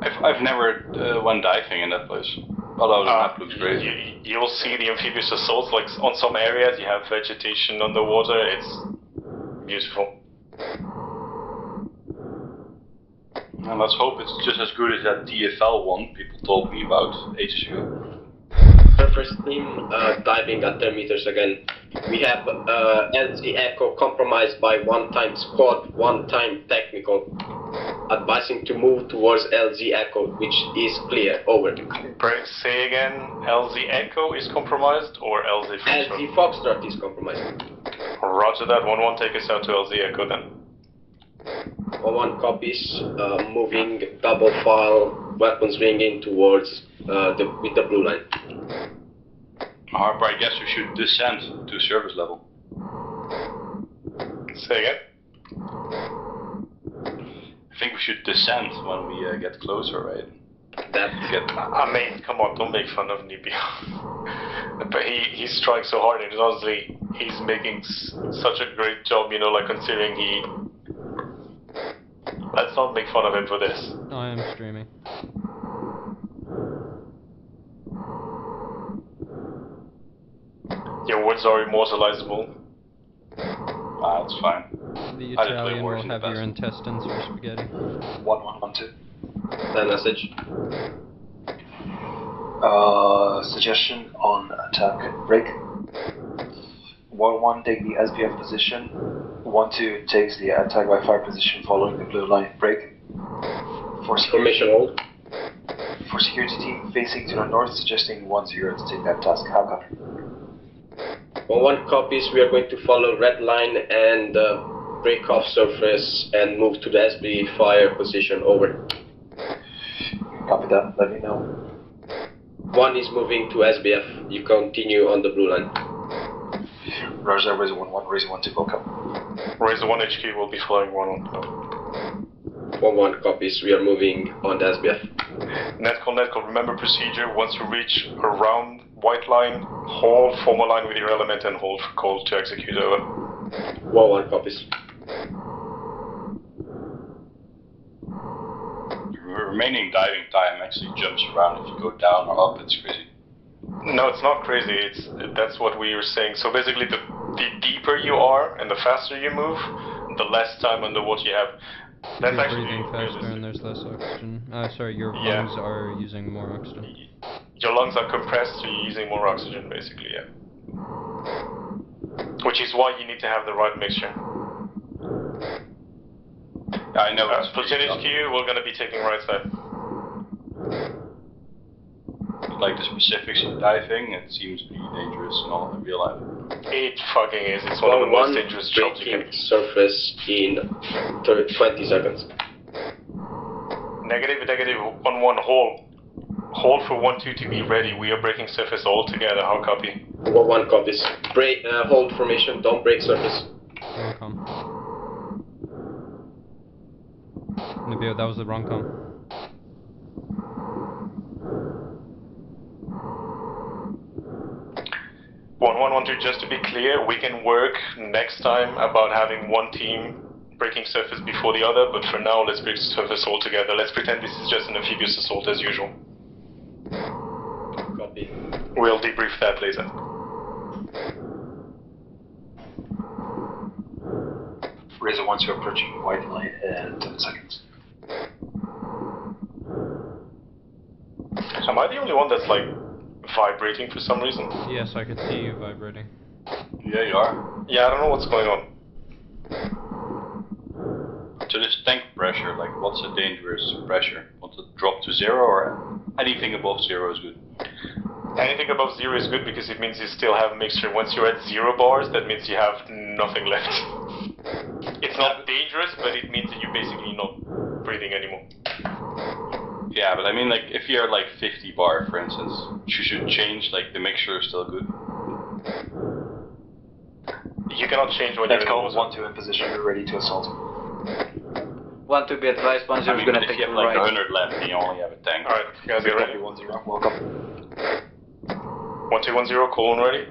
I've never went diving in that place, although the map looks great. You'll see the amphibious assaults, like on some areas you have vegetation underwater, it's beautiful. And let's hope it's just as good as that DFL one people told me about ages ago. Surface team diving at 10 meters again. We have LZ Echo compromised by 1-time squad, 1-time technical. Advising to move towards LZ Echo, which is clear. Over. Say again, LZ Echo is compromised or LZ Foxtrot? LZ Foxtrot is compromised. Roger that, 1-1, take us out to LZ Echo then. 1-1 copies, moving double file, weapons ringing towards with the blue line. Harper, I guess we should descend to service level. Say again? I think we should descend when we get closer, right? I mean, come on, don't make fun of Nibia. But he's trying so hard, and honestly, he's making such a great job, you know, like considering he... Let's not make fun of him for this. I am streaming. Your words are immortalizable. That's fine. The Italian will have your intestines for spaghetti. 1-1-1-2. That message. Suggestion on attack break. 1-1 take the SBF position. 1-2 takes the attack by fire position following the blue line break. For security, for security team facing to the north, suggesting 1-0 to take that task. How copy? 1-1 copies, we are going to follow red line and break off surface and move to the SB fire position. Over. Copy that, let me know. 1 is moving to SBF, you continue on the blue line. Roger, Razor 1-1, Razor 1 to welcome. Razor 1 HQ will be flying 1-1. 1-1 copies, we are moving on the SBF. Netcall, remember procedure, once you reach around white line, hold, form a line with your element and hold for call to execute. Over. 1-1 copies. The remaining diving time actually jumps around if you go down or up, it's crazy. No, it's not crazy, that's what we were saying. So basically the deeper you are and the faster you move, the less time underwater you have. That's You're actually breathing faster and there's less oxygen. Sorry, your lungs are using more oxygen. Your lungs are compressed, so you're using more oxygen, basically, yeah. Which is why you need to have the right mixture. Yeah, I know. Platoon HQ, we're gonna be taking right side. Like the specifics of diving, it seems pretty dangerous in all in real life. It fucking is. It's one of the most dangerous jobs you can. Surface in 20 seconds. Negative, 1-1, hold. Hold for 1-2 to be ready. We are breaking surface all together. How copy? 1-1 copies. Break, hold formation, don't break surface. Wrong com. Nabio, that was the wrong com. Just to be clear, we can work next time about having one team breaking surface before the other, but for now, let's break surface all together. Let's pretend this is just an amphibious assault as usual. Copy. We'll debrief that later. Razor 1-2 approaching white light in 10 seconds. Am I the only one that's like vibrating for some reason? Yes, I could see you vibrating. Yeah, you are. Yeah, I don't know what's going on. So this tank pressure, like what's a dangerous pressure? Want to drop to 0 or anything above 0 is good? Anything above 0 is good because it means you still have a mixture. Once you're at 0 bars, that means you have nothing left. It's not dangerous, but it means that you're basically not breathing anymore. Yeah, but I mean, like, if you're like 50 bar, for instance, you should change, like, the mixture is still good. You cannot change when Let's you're in call 1-2 in position, we're ready to assault. 1-2 be advised, 1-0 I mean, is gonna but if take you the have like right. 100 left and you only have a tank. Alright, guys, get ready. 1-0, welcome. 1210, call on ready.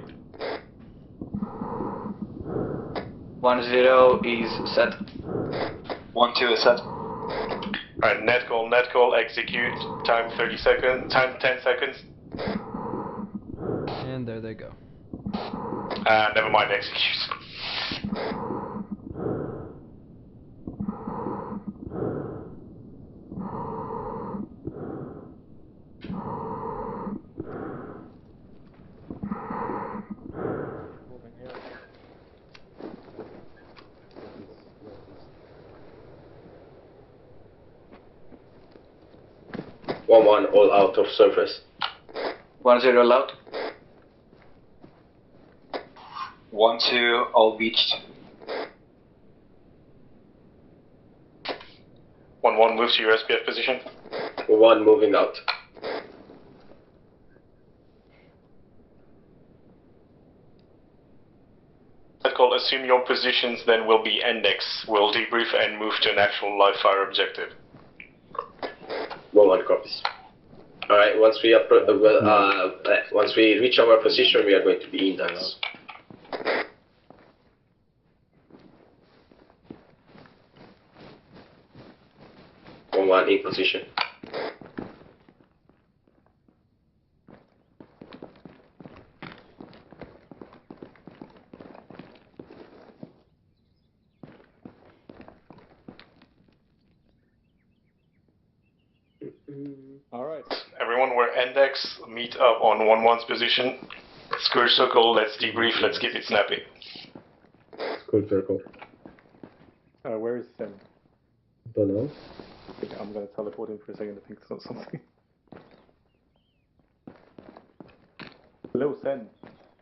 1-0 is set. 1-2 is set. Alright, net call, execute, time 30 seconds, time 10 seconds. And there they go. Never mind, execute. One all out of surface. 1-0 allowed. 1-2 all beached. 1-1 moves to your SPF position. 1 moving out. Net call, assume your positions then will be index. We'll debrief and move to an actual live fire objective. 1-1 copies. Alright, once we reach our position, we are going to be index. One in position. Alright, everyone, we're index, meet up on 1-1's position. Square circle, let's debrief, let's keep it snappy. Square circle. Where is Sam? Don't know. I'm gonna teleport him for a second to think of something. Hello, Sen.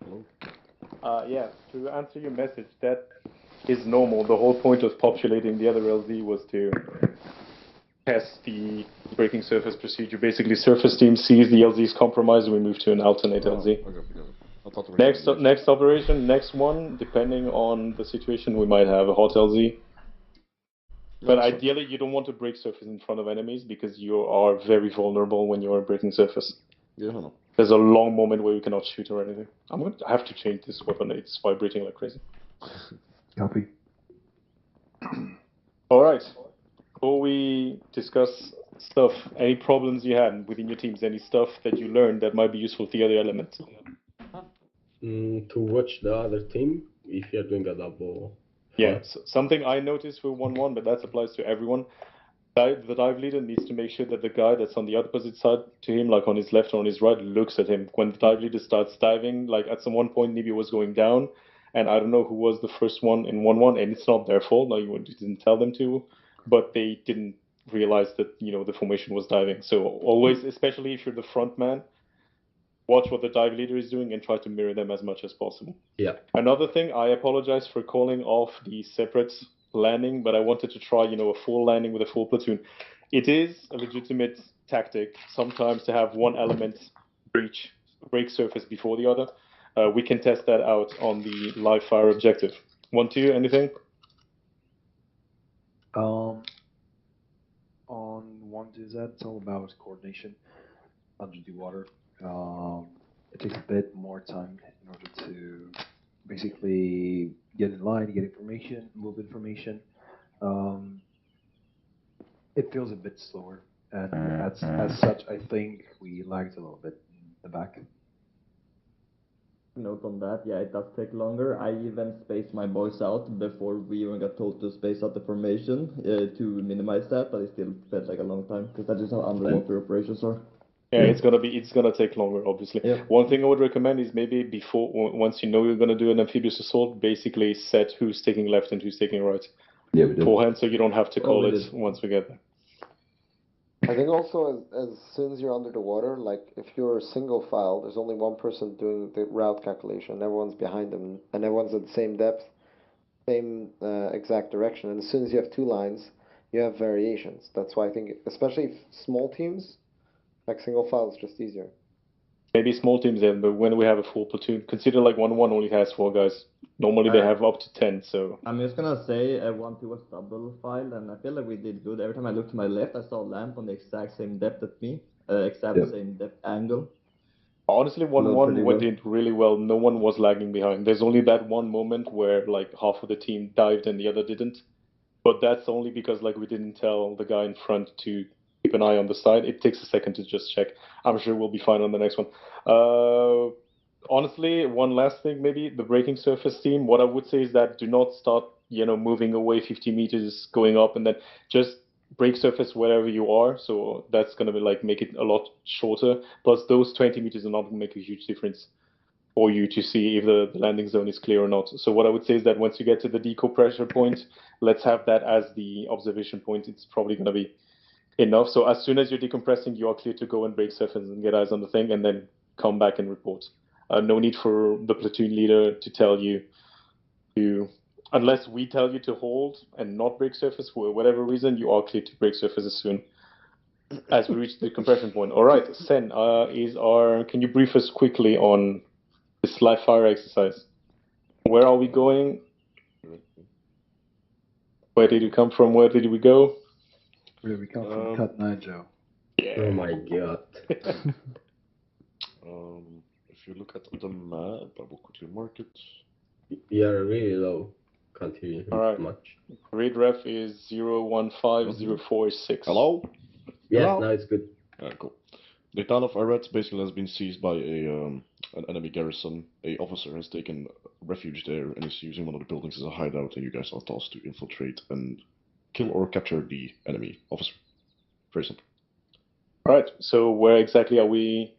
Hello. Yeah, to answer your message, that is normal. The whole point of populating the other LZ was to test the breaking surface procedure. Basically, surface team sees the LZ is compromised and we move to an alternate LZ. Next operation, next one, depending on the situation, we might have a hot LZ. But ideally, you don't want to break surface in front of enemies because you are very vulnerable when you are breaking surface. Yeah, I know. There's a long moment where you cannot shoot or anything. I'm going to have to change this weapon. It's vibrating like crazy. Copy. Alright. Before we discuss stuff, any problems you had within your teams, any stuff that you learned that might be useful to the other element? To watch the other team if you're doing a double. Yeah, so something I noticed for 1-1, but that applies to everyone. The dive leader needs to make sure that the guy that's on the opposite side to him, like on his left or on his right, looks at him. When the dive leader starts diving, like at some one point, Nibi was going down, and I don't know who was the first one in 1-1, and it's not their fault, like you didn't tell them to, but they didn't realize that, you know, the formation was diving. So always, especially if you're the front man, watch what the dive leader is doing and try to mirror them as much as possible. Yeah. Another thing, I apologize for calling off the separate landing, but I wanted to try, you know, a full landing with a full platoon. It is a legitimate tactic sometimes to have one element break surface before the other. We can test that out on the live fire objective. 1-2, anything? On 1-2Z, it's all about coordination under the water. It takes a bit more time in order to basically get in line, get information, move information. It feels a bit slower, and as such, I think we lagged a little bit in the back. Note on that, yeah, it does take longer. I even spaced my boys out before we even got told to space out the formation to minimize that, but it still felt like a long time because that's just how underwater operations are. Yeah, it's gonna take longer, obviously. Yeah. One thing I would recommend is maybe once you know you're gonna do an amphibious assault, basically set who's taking left and who's taking right Yeah, we did. beforehand, so you don't have to call we it did. once we get there. I think also as soon as you're under the water, like if you're single file, there's only one person doing the route calculation, and everyone's behind them, and everyone's at the same depth, same exact direction. And as soon as you have two lines, you have variations. That's why I think, especially if small teams, like single file is just easier. Maybe small teams then, but when we have a full platoon, consider like 1-1 only has 4 guys. Normally they have up to 10, so... I'm just gonna say 1-2 was double file, and I feel like we did good. Every time I looked to my left, I saw lamp on the exact same depth as me, same depth angle. Honestly, 1-1 did really well. No one was lagging behind. There's only that one moment where like half of the team dived and the other didn't. But that's only because like we didn't tell the guy in front to keep an eye on the side. It takes a second to just check. I'm sure we'll be fine on the next one. Honestly, one last thing, maybe the braking surface team. What I would say is that do not start, moving away 50 meters, going up, and then just brake surface wherever you are. So that's gonna be like make it a lot shorter. Plus, those 20 meters are not gonna make a huge difference for you to see if the landing zone is clear or not. So what I would say is that once you get to the deco pressure point, let's have that as the observation point. It's probably gonna be enough. So as soon as you're decompressing, you are clear to go and brake surface and get eyes on the thing, and then come back and report. No need for the platoon leader to tell you unless we tell you to hold and not brake surface for whatever reason, you are clear to brake surface as soon as we reach the compression point. All right, Sen, can you brief us quickly on this live fire exercise? Where are we going? Where did you come from? Where did we go? Where did we come from? Cut 9, Joe. Yeah. Oh my god. If you look at the map, I will quickly mark it. You are really low. Can't hear you much. Read ref is 015046. Hello? Yes, Hello? now it's good. Cool. The town of Arad basically has been seized by an enemy garrison. A officer has taken refuge there and is using one of the buildings as a hideout, and you guys are tasked to infiltrate and kill or capture the enemy officer. Very simple. Alright, so where exactly are we,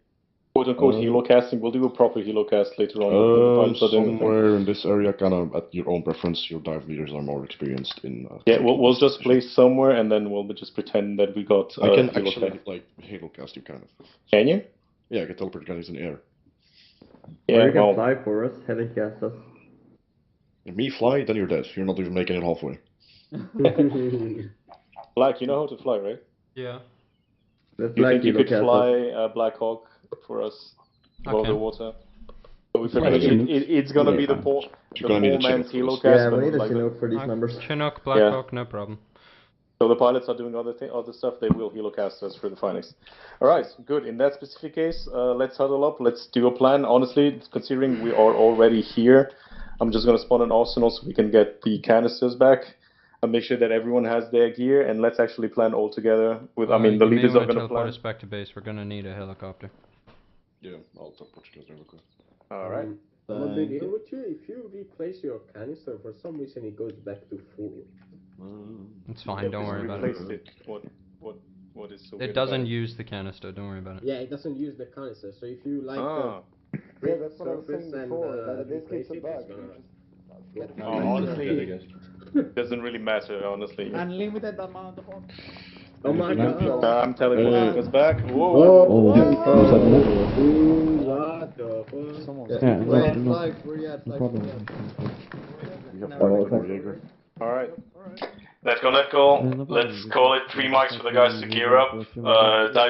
quote-unquote, helocasting? We'll do a proper helocast later on. Somewhere in this area, kind of at your own preference. Your dive leaders are more experienced in... yeah, we'll just place somewhere, and then we'll just pretend that we got... I can actually, like, helocast you, kind of. Can you? Yeah, I can teleport you guys in the air. Yeah, or you can fly for us, helicast us. If me fly, then you're dead. You're not even making it halfway. Black, you know how to fly, right? Yeah. You think you could fly Black Hawk for us above the water? So it's gonna be the poor man's helocast. Yeah, we need a Chinook for these numbers. Chinook, Black Hawk, no problem. So the pilots are doing other stuff. They will helocast us for the Phoenix. All right, good. In that specific case, let's huddle up. Let's do a plan. Honestly, considering we are already here, I'm just gonna spawn an arsenal so we can get the canisters back. And make sure that everyone has their gear, and let's actually plan all together. With, the leaders are going to plan. Us back to base. We're going to need a helicopter. Yeah, I'll teleport you guys real quick. All right. If you replace your canister, for some reason it goes back to full. It's fine. Don't worry about it. What is so it doesn't use the canister. Don't worry about it. Yeah, it doesn't use the canister. So if you like yeah, that's what I was saying before. That this keeps it back. Honestly, doesn't really matter, honestly. Unlimited amount of options. Oh my god. I'm teleporting us back. Whoa. What the fuck? Alright. Let's go. Let's call it 3 marks for the guys to gear up. Dive